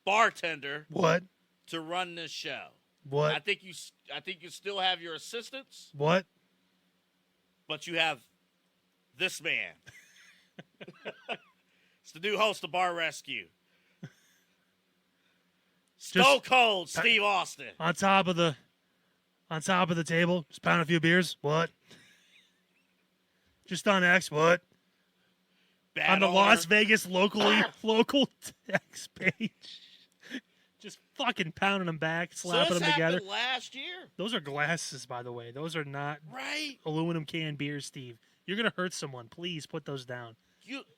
B: bartender.
A: What?
B: To run this show.
A: What?
B: I think you still have your assistants.
A: What? But
B: you have this man. It's the new host of Bar Rescue. Stone Cold Steve Austin.
A: On top of the table, just pound a few beers. What? Just on X. What?
B: Bad
A: on the
B: order.
A: Las Vegas local text page. Just fucking pounding them back, slapping them together.
B: Happened last year.
A: Those are glasses, by the way. Those are not
B: right
A: aluminum can beers, Steve. You're gonna hurt someone. Please put those down.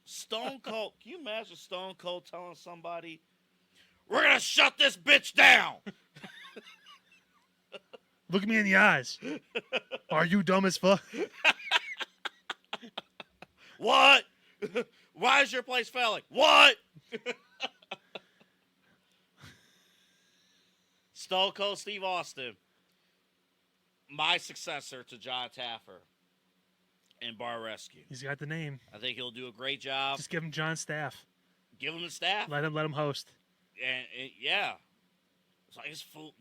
B: Stone Cold. Can you imagine Stone Cold telling somebody, "We're gonna shut this bitch down"?
A: Look me in the eyes. Are you dumb as fuck?
B: What? Why is your place failing? What? Stone Cold Steve Austin. my successor to John Taffer in Bar Rescue.
A: He's got the name.
B: I think he'll do a great job.
A: Just give him John's staff.
B: Give him the staff.
A: Let him host.
B: And yeah. It's like his food,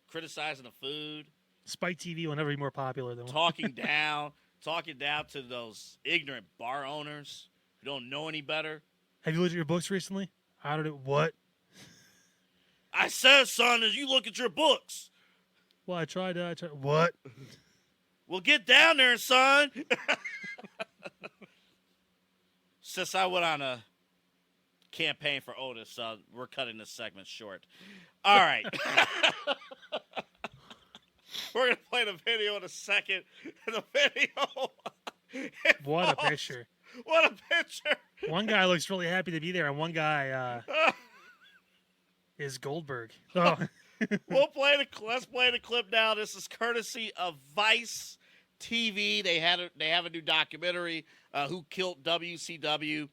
B: criticizing the food.
A: Spike TV will never be more popular than
B: talking down to those ignorant bar owners who don't know any better.
A: Have you looked at your books recently? I don't know. What?
B: I said, son, as you look at your books.
A: Well, I tried. What?
B: Well, get down there, son. Since I went on a campaign for Otis, we're cutting this segment short. All right. We're going to play the video in a second. The video.
A: What a picture.
B: What a picture.
A: One guy looks really happy to be there, and one guy is Goldberg. Oh.
B: Let's play the clip now. This is courtesy of Vice TV. They have a new documentary, Who Killed WCW,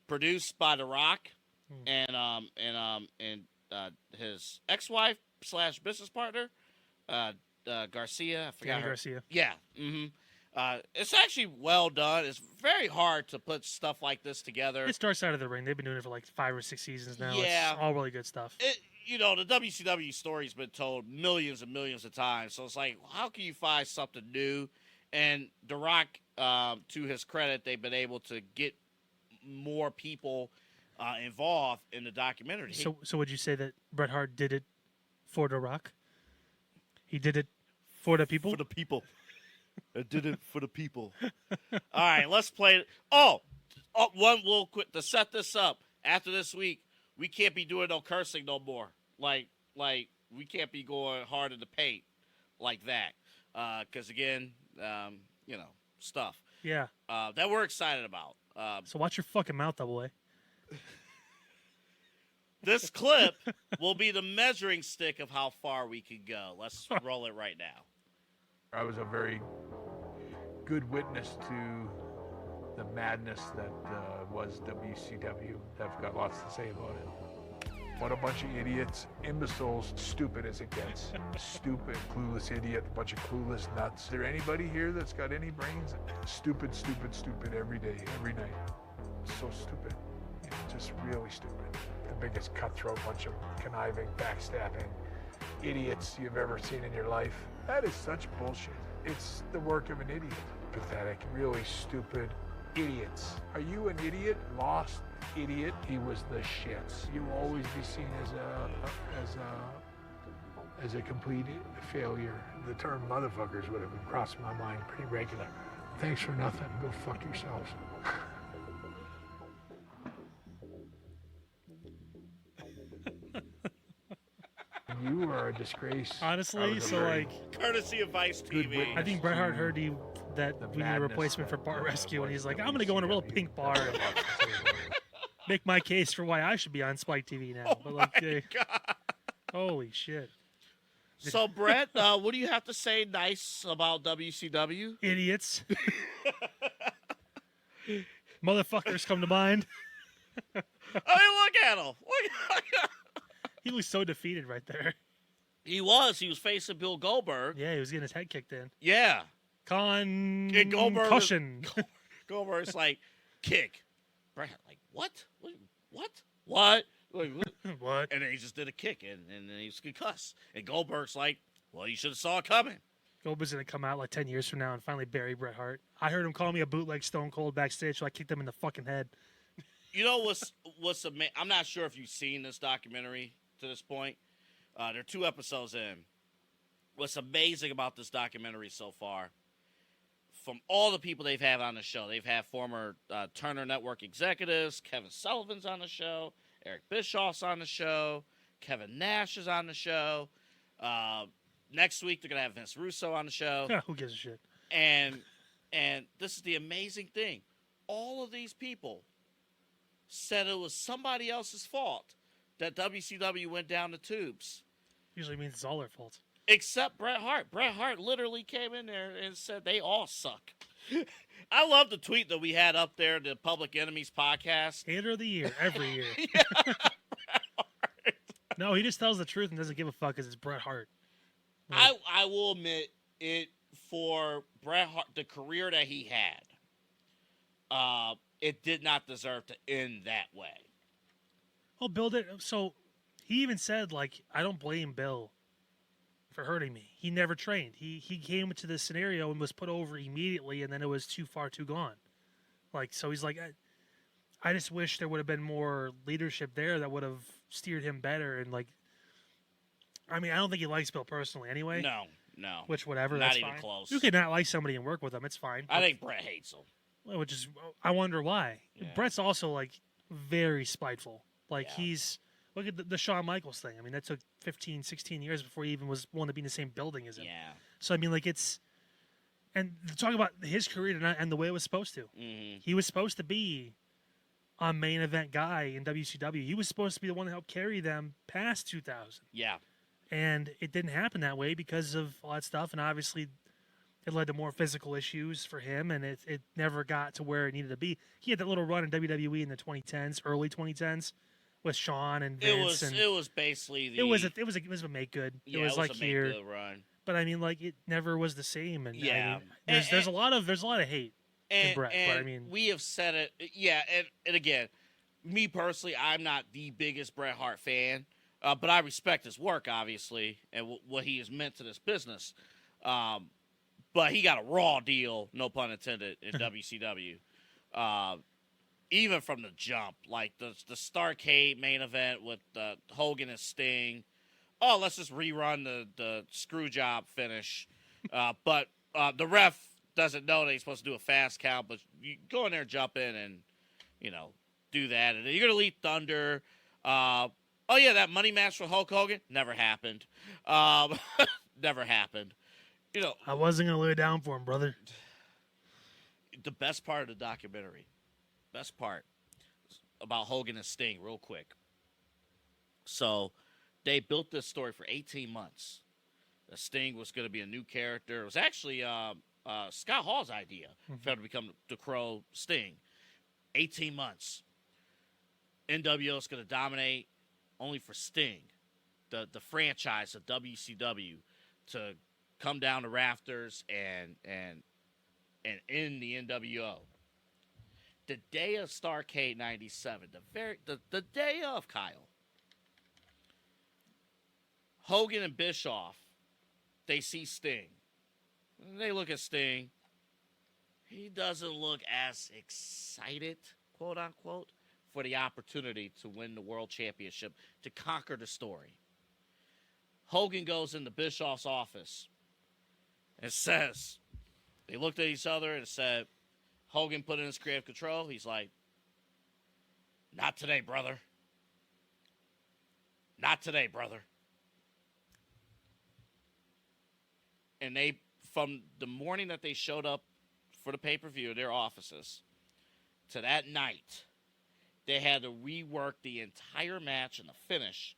B: produced by The Rock and his ex-wife / business partner, Garcia. I forgot
A: Danny
B: her.
A: Garcia.
B: Yeah. Mm-hmm. It's actually well done. It's very hard to put stuff like this together.
A: It's Dark Side of the Ring. They've been doing it for like 5 or 6 seasons now.
B: Yeah.
A: It's all really good stuff.
B: The WCW story's been told millions and millions of times. So it's like, how can you find something new? And The Rock, to his credit, they've been able to get more people involved in the documentary.
A: So would you say that Bret Hart did it for The Rock? He did it for the people?
B: For the people. I did it for the people. All right, let's play it. One real quick to set this up. After this week, we can't be doing no cursing no more. Like we can't be going hard in the paint like that. Because again, stuff.
A: Yeah.
B: That we're excited about.
A: So watch your fucking mouth, Double A.
B: This clip will be the measuring stick of how far we can go. Let's roll it right now.
C: I was a very good witness to the madness that was WCW. I've got lots to say about it. What a bunch of idiots, imbeciles, stupid as it gets. Stupid, clueless idiot, a bunch of clueless nuts. Is there anybody here that's got any brains? Stupid, stupid, stupid every day, every night. So stupid. Just really stupid. The biggest cutthroat, bunch of conniving, backstabbing idiots you've ever seen in your life. That is such bullshit. It's the work of an idiot. Pathetic, really stupid idiots. Are you an idiot? Lost idiot? He was the shits. You will always be seen as a complete failure. The term motherfuckers would have been crossing my mind pretty regular. Thanks for nothing. Go fuck yourselves. You are a disgrace.
A: Honestly,
B: Courtesy of Vice TV.
A: I think Bret Hart heard that we need a replacement for Bar Rescue, and he's like, I'm going to go in a real pink bar and make my case for why I should be on Spike TV now.
B: God.
A: Holy shit.
B: So, Brett, what do you have to say nice about WCW?
A: Idiots. Motherfuckers come to mind.
B: I mean, look at him.
A: He looks so defeated right there.
B: He was facing Bill Goldberg.
A: Yeah, he was getting his head kicked in.
B: Yeah.
A: Concussion.
B: Goldberg's like, kick. Brett, like, what? What?
A: What?
B: And then he just did a kick, and then he was concussed. And Goldberg's like, well, you should have saw it coming.
A: Goldberg's going to come out like 10 years from now and finally bury Bret Hart. I heard him call me a bootleg Stone Cold backstage, so I kicked him in the fucking head.
B: You know what's amazing? I'm not sure if you've seen this documentary to this point. There are 2 episodes in. What's amazing about this documentary so far, from all the people they've had on the show, they've had former Turner Network executives, Kevin Sullivan's on the show, Eric Bischoff's on the show, Kevin Nash is on the show. Next week, they're going to have Vince Russo on the show.
A: Who gives a shit?
B: And this is the amazing thing. All of these people said it was somebody else's fault that WCW went down the tubes.
A: Usually means it's all their fault.
B: Except Bret Hart. Bret Hart literally came in there and said they all suck. I love the tweet that we had up there, the Public Enemies podcast.
A: Hater of the year, every year.
B: Yeah,
A: No, he just tells the truth and doesn't give a fuck because it's Bret Hart.
B: I will admit it, for Bret Hart, the career that he had, it did not deserve to end that way.
A: Well, Bill did. So he even said, like, I don't blame Bill for hurting me. He never trained. He came into this scenario and was put over immediately, and then it was too far, too gone. Like, so he's like, I just wish there would have been more leadership there that would have steered him better. And, like, I mean, I don't think he likes Bill personally anyway.
B: No.
A: Which, whatever,
B: Not
A: that's
B: even
A: fine.
B: close.
A: You could not like somebody and work with them. It's fine.
B: I think Bret hates him.
A: Which is, I wonder why.
B: Yeah.
A: Brett's also, like, very spiteful. Like,
B: Yeah.
A: he's, look at the Shawn Michaels thing. I mean, that took 15, 16 years before he even was willing to be in the same building as him.
B: Yeah.
A: So, I mean, like, it's, and talk about his career and the way it was supposed to.
B: Mm-hmm.
A: He was supposed to be a main event guy in WCW. He was supposed to be the one that helped carry them past 2000.
B: Yeah.
A: And it didn't happen that way because of all that stuff. And obviously, it led to more physical issues for him, and it never got to where it needed to be. He had that little run in WWE in the 2010s, early 2010s, with Shawn and Vince.
B: It was basically the.
A: It was a make good.
B: Yeah,
A: it was like
B: a
A: here,
B: make good run.
A: but I mean, like, it never was the same. And
B: Yeah.
A: I mean, there's a lot of hate in Bret,
B: and
A: but I mean,
B: we have said it. Yeah, and again, me personally, I'm not the biggest Bret Hart fan. But I respect his work, obviously, and what he has meant to this business. But he got a raw deal, no pun intended, in WCW. Even from the jump, like the Starrcade main event with Hogan and Sting. Oh, let's just rerun the screw job finish. But the ref doesn't know that he's supposed to do a fast count, but you go in there, jump in, and do that. And you're gonna leave Thunder. Oh, yeah, that money match with Hulk Hogan never happened. Never happened.
A: I wasn't going to lay it down for him, brother.
B: The best part of the documentary, best part about Hogan and Sting, real quick. So they built this story for 18 months. The Sting was going to be a new character. It was actually Scott Hall's idea for him to become the Crow Sting. 18 months. NWO is going to dominate. Only for Sting, the franchise of WCW, to come down the rafters and end the NWO. The day of Starrcade '97, the day of, Kyle, Hogan and Bischoff, they see Sting. They look at Sting. He doesn't look as excited, quote unquote, for the opportunity to win the world championship, to conquer the story. Hogan goes into Bischoff's office and says, they looked at each other and said, Hogan put in his creative control. He's like, not today, brother. Not today, brother. And they, from the morning that they showed up for the pay-per-view, their offices, to that night, they had to rework the entire match and the finish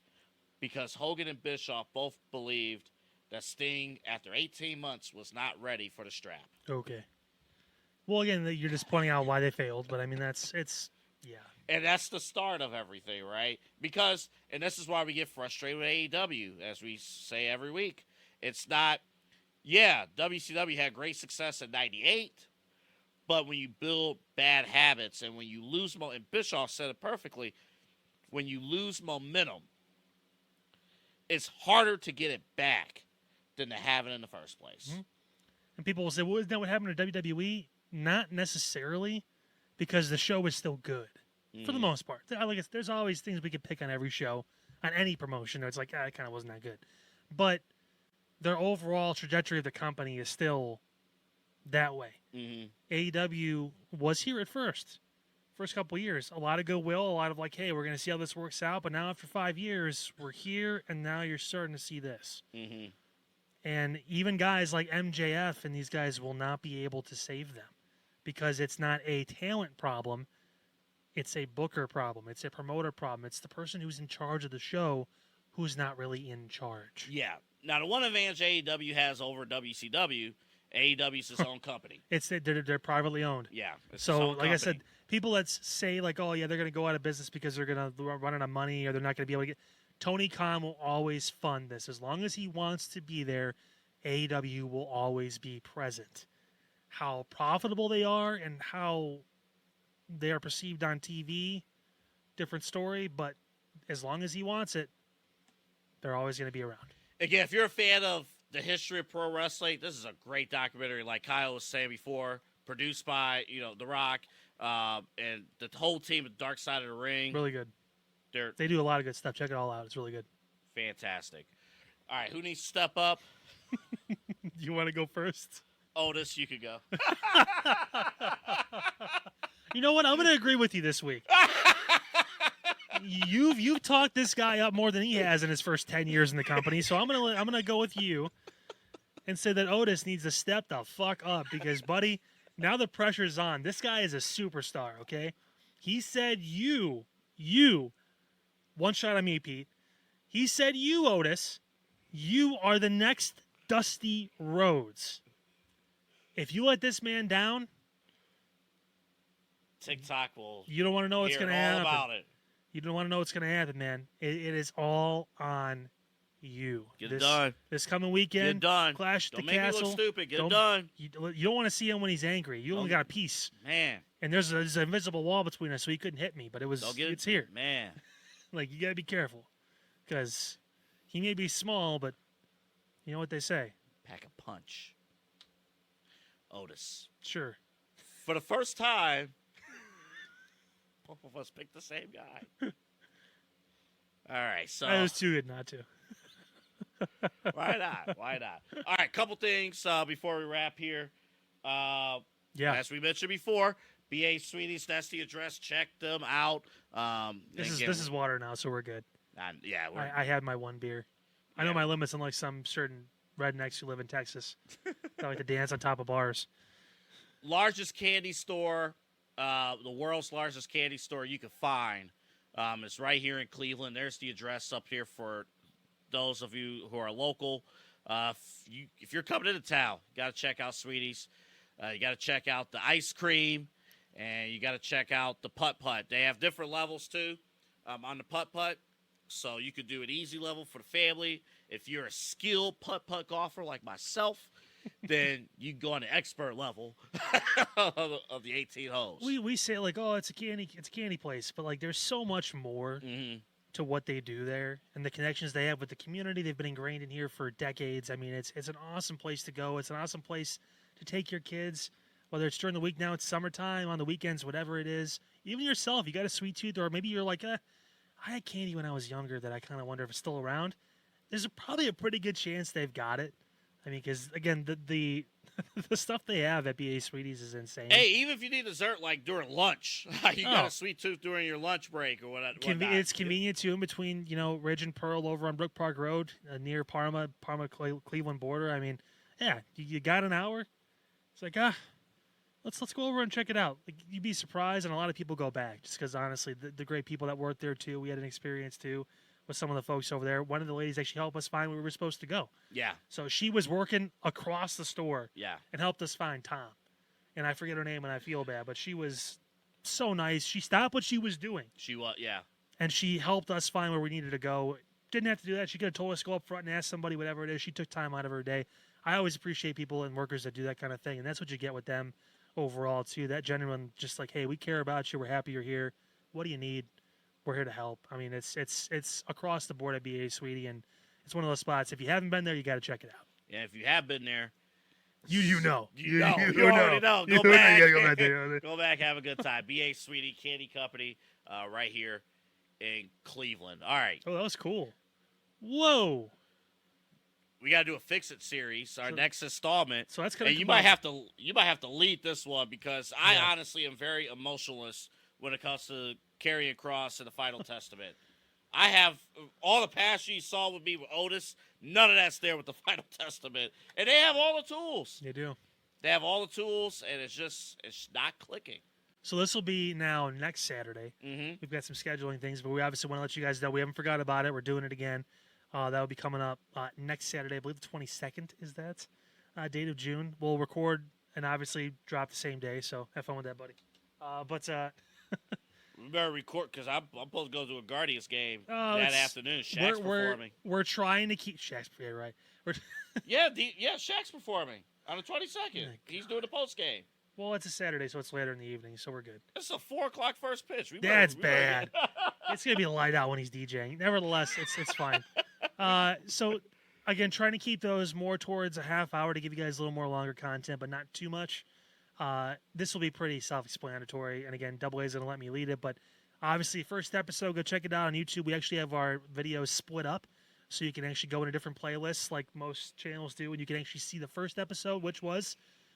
B: because Hogan and Bischoff both believed that Sting, after 18 months, was not ready for the strap.
A: Okay. Well, again, you're just pointing out why they failed, but I mean, yeah.
B: And that's the start of everything, right? Because, and this is why we get frustrated with AEW, as we say every week. It's not, yeah, WCW had great success in '98, but when you build bad habits and when you lose and Bischoff said it perfectly, when you lose momentum, it's harder to get it back than to have it in the first place.
A: Mm-hmm. And people will say, well, isn't that what happened to WWE? Not necessarily, because the show is still good, for the most part. There's always things we could pick on every show, on any promotion. It's like, it kind of wasn't that good. But their overall trajectory of the company is still that way.
B: Mm-hmm.
A: AEW was here at first couple of years. A lot of goodwill, a lot of like, hey, we're going to see how this works out. But now after 5 years, we're here, and now you're starting to see this.
B: Mm-hmm.
A: And even guys like MJF and these guys will not be able to save them because it's not a talent problem. It's a booker problem. It's a promoter problem. It's the person who's in charge of the show who's not really in charge.
B: Yeah. Now, the one advantage AEW has over WCW, AEW is its own company.
A: They're privately owned.
B: Yeah.
A: So, like I said, people that say, like, oh, yeah, they're going to go out of business because they're going to run out of money or they're not going to be able to get. Tony Khan will always fund this. As long as he wants to be there, AEW will always be present. How profitable they are and how they are perceived on TV, different story, but as long as he wants it, they're always going to be around.
B: Again, if you're a fan of the history of pro wrestling, this is a great documentary, like Kyle was saying before, produced by, The Rock, and the whole team at Dark Side of the Ring.
A: Really good.
B: They're
A: They do a lot of good stuff. Check it all out. It's really good.
B: fantastic. All right, who needs to step up?
A: You want to go first?
B: Otis, you could go.
A: You know what? I'm going to agree with you this week. You've talked this guy up more than he has in his first 10 years in the company, so I'm gonna go with you and say that Otis needs to step the fuck up because, buddy, now the pressure's on. This guy is a superstar. Okay, he said you one shot on me, Pete. He said you, Otis, you are the next Dusty Rhodes. If you let this man down,
B: TikTok will.
A: you don't want to know what's
B: hear
A: going to
B: all
A: happen.
B: about it.
A: You don't want to know what's going to happen, man. It is all on you.
B: Get it done.
A: This coming weekend,
B: Get it done.
A: Clash at
B: Don't
A: the
B: make
A: Castle.
B: me look stupid. Get
A: Don't-
B: it done.
A: You don't want to see him when he's angry. You only
B: Don't-
A: got a piece.
B: Man.
A: And there's an invisible wall between us, so he couldn't hit me, but
B: Don't get
A: it's here.
B: Man.
A: Like, you got to be careful because he may be small, but you know what they say.
B: Pack a punch. Otis.
A: Sure.
B: For the first time, both of us picked the same guy. All right, so
A: It was too good not to.
B: why not? Why not? All right, couple things before we wrap here.
A: Yeah.
B: As we mentioned before, BA Sweeties, that's the address. Check them out.
A: This
B: again,
A: is water now, so we're good.
B: yeah, we're,
A: I had my one beer. I know
B: Yeah.
A: my limits, unlike some certain rednecks who live in Texas. They like to dance on top of bars.
B: largest candy store, the world's largest candy store you can find. It's right here in Cleveland. There's the address up here for those of you who are local. If you're coming into town, you got to check out Sweeties. You got to check out the ice cream, and you got to check out the putt-putt. They have different levels, too, on the putt-putt. So you could do an easy level for the family. If you're a skilled putt-putt golfer like myself, then you can go on the expert level of the 18 holes.
A: We say like, oh, it's a candy place, but like there's so much more to what they do there and the connections they have with the community. They've been ingrained in here for decades. I mean, it's an awesome place to go. It's an awesome place to take your kids, whether it's during the week now, it's summertime, on the weekends, whatever it is. Even yourself, you got a sweet tooth, or maybe you're like, I had candy when I was younger that I kind of wonder if it's still around. There's probably a pretty good chance they've got it. I mean, because again, the the stuff they have at BA Sweeties is insane.
B: Hey, even if you need dessert like during lunch, you got a sweet tooth during your lunch break or whatnot.
A: It's convenient too in between, Ridge and Pearl over on Brook Park Road near Parma Cleveland border. I mean, yeah, you got an hour. It's like let's go over and check it out. Like, you'd be surprised, and a lot of people go back just because honestly, the great people that work there too. We had an experience too with some of the folks over there. One of the ladies actually helped us find where we were supposed to go.
B: Yeah.
A: So she was working across the store.
B: Yeah.
A: And helped us find Tom. And I forget her name and I feel bad, but she was so nice. She stopped what she was doing.
B: She was, yeah.
A: And she helped us find where we needed to go. Didn't have to do that. She could have told us to go up front and ask somebody, whatever it is. She took time out of her day. I always appreciate people and workers that do that kind of thing. And that's what you get with them overall, too. That genuine, just like, hey, we care about you. We're happy you're here. What do you need? We're here to help. I mean, it's across the board at BA Sweetie, and it's one of those spots. If you haven't been there, you got to check it out.
B: Yeah, if you have been there,
A: you know.
B: You already know. Go back.
A: Go back there.
B: Go back, have a good time. BA Sweetie Candy Company right here in Cleveland. All right.
A: Oh, that was cool. Whoa.
B: We got to do a Fix It series, our next installment.
A: So that's going
B: to you might have to lead this one because I honestly am very emotionless when it comes to carrying cross in the Final Testament. I have all the passion you saw with me with Otis. None of that's there with the Final Testament, and they have all the tools.
A: They do.
B: They have all the tools, and it's not clicking.
A: So this will be now next Saturday.
B: Mm-hmm.
A: We've got some scheduling things, but we obviously want to let you guys know we haven't forgot about it. We're doing it again. That will be coming up next Saturday. I believe the 22nd is that date of June. We'll record and obviously drop the same day. So have fun with that, buddy.
B: We better record because I'm supposed to go to a Guardians game
A: Oh,
B: that afternoon. Shaq's performing.
A: We're trying to keep Shaq's right. We're,
B: Yeah, Shaq's performing on the 22nd. He's doing a post game.
A: well, it's a Saturday, so it's later in the evening, so we're good.
B: It's a 4:00 first pitch.
A: That's bad. It's gonna be light out when he's DJing. Nevertheless, it's fine. So again, trying to keep those more towards a half hour to give you guys a little more longer content, but not too much. This will be pretty self-explanatory, and again, Double A's gonna let me lead it. But obviously, first episode, go check it out on YouTube. We actually have our videos split up, so you can actually go into different playlists like most channels do, and you can actually see the first episode, which was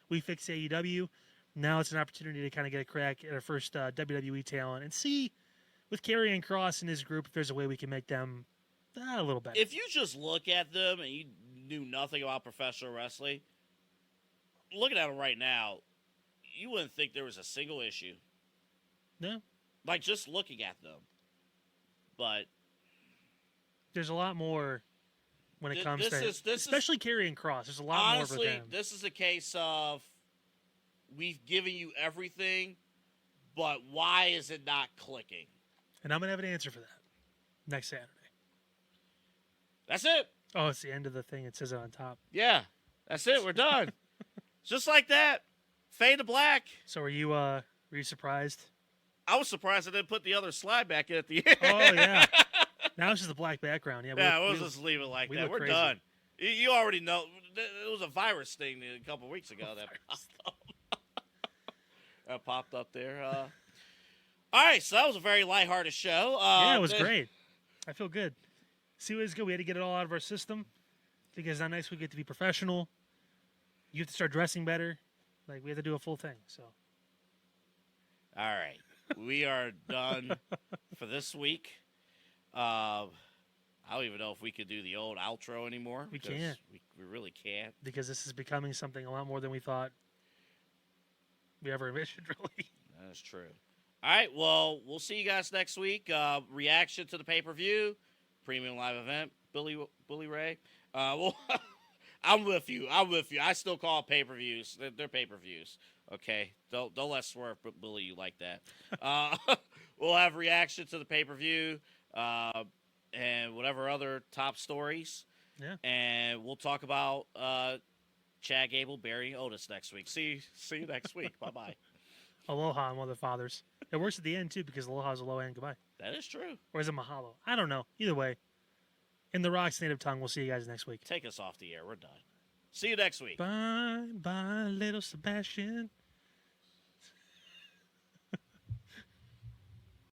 A: We Fix AEW. Now it's an opportunity to kind of get a crack at our first WWE talent and see with Karrion Kross and his group if there's a way we can make them a little better.
B: If you just look at them and you knew nothing about professional wrestling, looking at them right now, you wouldn't think there was a single issue.
A: No.
B: Like, just looking at them. But
A: there's a lot more when it comes to especially Karrion Kross. There's a lot
B: honestly,
A: more for them.
B: This is a case of we've given you everything, but why is it not clicking?
A: And I'm going to have an answer for that next Saturday.
B: That's it.
A: Oh, it's the end of the thing. It says it on top.
B: Yeah, that's it. We're done. Just like that. Fade to black.
A: So were you surprised?
B: I was surprised I didn't put the other slide back in at the end.
A: Oh, yeah. Now it's just a black background. Yeah,
B: we'll just leave it like that. We're
A: crazy.
B: done. You already know. It was a virus thing a couple weeks ago that popped up. That popped up there. All right, so that was a very lighthearted show.
A: Yeah, it was great. I feel good. See what is good? We had to get it all out of our system because on next week we get to be professional. You have to start dressing better. Like, we have to do a full thing. So,
B: all right. We are done for this week. I don't even know if we could do the old outro anymore.
A: We can't.
B: We really can't.
A: Because this is becoming something a lot more than we thought we ever envisioned, really.
B: That is true. All right, well, we'll see you guys next week. Reaction to the pay-per-view, premium live event, Billy Ray. Well, I'm with you. I still call it pay-per-views. They're pay-per-views. Okay, don't let Swerve bully you like that. We'll have reaction to the pay-per-view and whatever other top stories.
A: Yeah.
B: And we'll talk about Chad Gable burying Otis next week. See you next week. Bye-bye.
A: Aloha, mother fathers. It works at the end, too, because aloha is aloha and goodbye.
B: That is true.
A: Or is it mahalo? I don't know. Either way, in the Rock's native tongue, we'll see you guys next week.
B: Take us off the air. We're done. See you next week.
A: Bye, bye, little Sebastian.